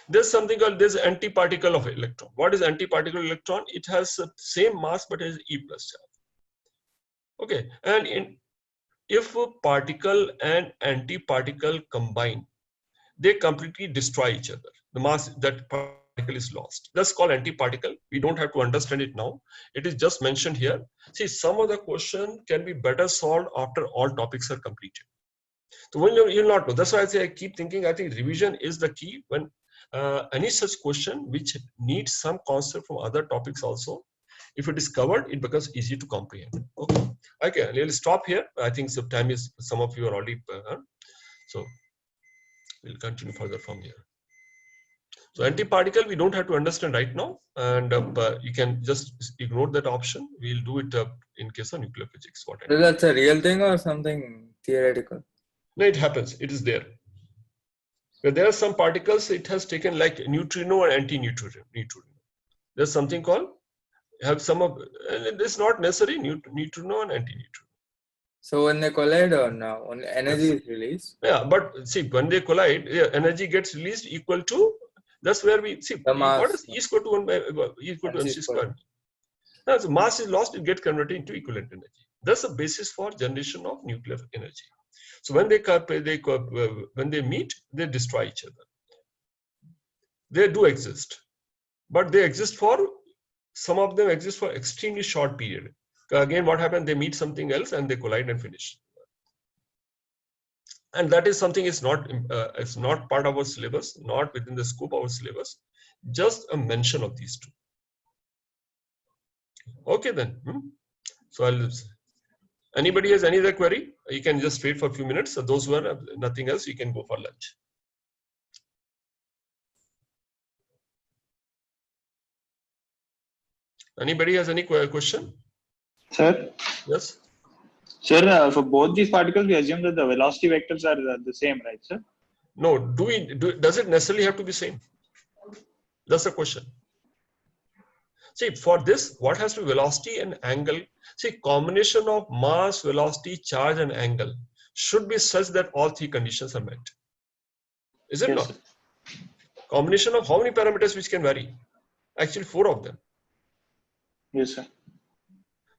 There's something called antiparticle of electron. What is antiparticle electron? It has the same mass but has E plus charge. Okay, and if a particle and antiparticle combine, they completely destroy each other. The mass, that particle is lost. That's called antiparticle. We don't have to understand it now. It is just mentioned here. See, some of the question can be better solved after all topics are completed. So when you'll not know. That's why I keep thinking, I think revision is the key when any such question which needs some concept from other topics also. If it is covered, it becomes easy to comprehend. Okay, we'll stop here. I think some time is, some of you are already, so we'll continue further from here. So antiparticle, we don't have to understand right now, and you can just ignore that option. We'll do it in case of nuclear physics. So that's a real thing or something theoretical? No, it happens. It is there. But there are some particles it has taken like neutrino and anti-neutrino. There's something called, have some of, and it's not necessary, neutrino and anti-neutrino. So when they collide or no, when energy is released? Yeah, but see, when they collide, energy gets released equal to, that's where we see, what is E equal to 1 by E equal to mc square? As mass is lost, it gets converted into equivalent energy. That's the basis for generation of nuclear energy. So when when they meet, they destroy each other. They do exist, but they exist for, some of them exist for extremely short period. Again, what happened? They meet something else and they collide and finish. And that is something it's not part of our syllabus, not within the scope of our syllabus. Just a mention of these two. Okay then. So anybody has any other query? You can just wait for a few minutes. So those who are nothing else, you can go for lunch. Anybody has any question? Sir? Yes. Sir, for both these particles, we assume that the velocity vectors are the same, right, sir? No. Does it necessarily have to be same? That's the question. See, for this, what has to be velocity and angle? See, combination of mass, velocity, charge, and angle should be such that all three conditions are met. Is it Yes, not? sir. Combination of how many parameters which can vary? Actually, 4 of them. Yes, sir.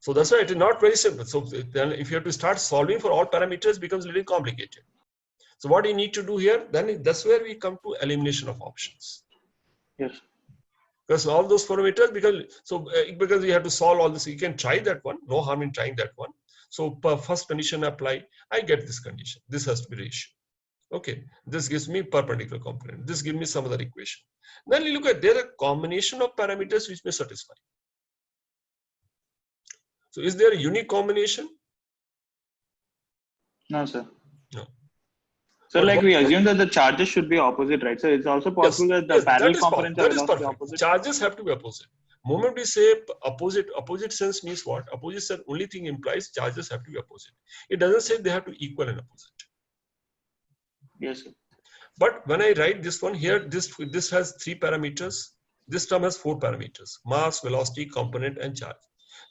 So that's why it is not very simple. So then if you have to start solving for all parameters, it becomes a little complicated. So what you need to do here, then that's where we come to elimination of options. Yes. Because all those parameters, because you have to solve all this, you can try that one, no harm in trying that one. So per first condition apply, I get this condition. This has to be ratio. Okay, this gives me perpendicular component. This gives me some other equation. Then you look at, there are a combination of parameters which may satisfy. So is there a unique combination? No, sir. No. So, But like we assume that the charges should be opposite, right? So it's also possible that the parallel components are that is velocity perfect. opposite. Charges have to be opposite. Moment we say opposite sense means what? Opposite sense only thing implies charges have to be opposite. It doesn't say they have to equal and opposite. Yes, sir. But when I write this one here, this has 3 parameters. This term has 4 parameters: mass, velocity, component, and charge.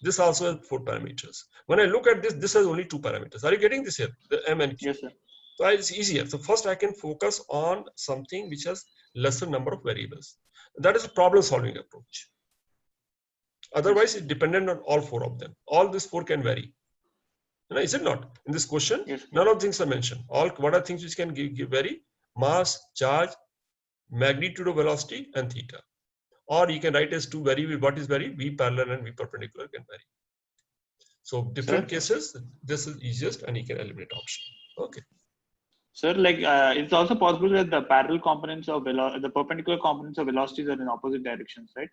This also has 4 parameters. When I look at this, this has only 2 parameters. Are you getting this here? The M and Q. Yes, sir. So it's easier. So first I can focus on something which has lesser number of variables. That is a problem solving approach. Otherwise, it's dependent on all 4 of them. All these 4 can vary. Is it not? In this question, Yes. none of things are mentioned. What are things which can vary? Mass, charge, magnitude of velocity, and theta. Or you can write as 2 vary. What is vary? V parallel and V perpendicular can vary. So different cases, this is easiest and you can eliminate option. Okay. Sir, like it's also possible that the parallel components of the perpendicular components of velocities are in opposite directions, right?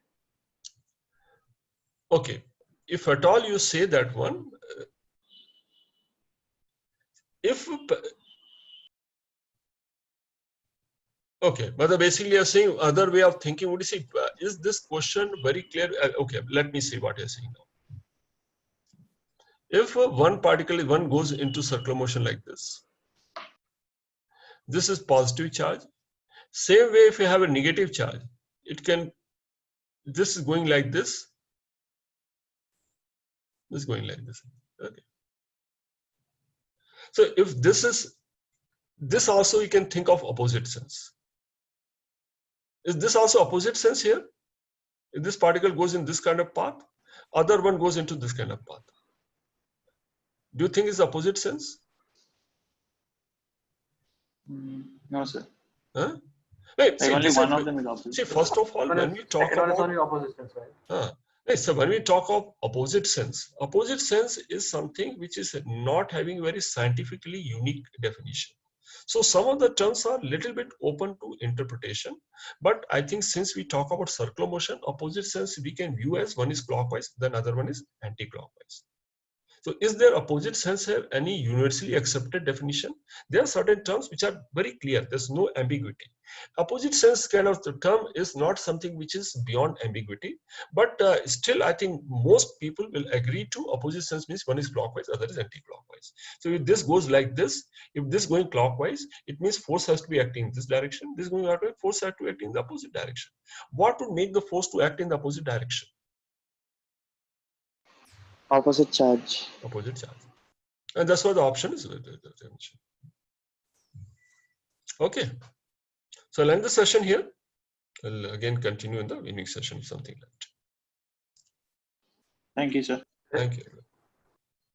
Okay. If at all you say that one, okay, but basically you're saying other way of thinking would you say, is this question very clear? Okay, let me see what you're saying now. If one goes into circular motion like this is positive charge. Same way, if you have a negative charge, this is going like this. This is going like this. Okay. So if this also you can think of opposite sense. Is this also opposite sense here? If this particle goes in this kind of path, other one goes into this kind of path. Do you think it's opposite sense? No, sir. Huh? Right, Like only one of them is opposite. See, first of all, when we talk about only opposite sense, right? So when we talk of opposite sense is something which is not having very scientifically unique definition. So some of the terms are little bit open to interpretation, but I think since we talk about circular motion, opposite sense we can view as one is clockwise, then other one is anti-clockwise. So is there opposite sense have any universally accepted definition? There are certain terms which are very clear. There's no ambiguity. Opposite sense kind of the term is not something which is beyond ambiguity, but still I think most people will agree to opposite sense means one is clockwise, other is anti-clockwise. So if this goes like this, if this going clockwise, it means force has to be acting in this direction. This going out, force has to act in the opposite direction. What would make the force to act in the opposite direction? Opposite charge. Opposite charge. And that's why the option is okay. So I'll end the session here. I'll again continue in the evening session if something left. Thank you, sir. Thank you.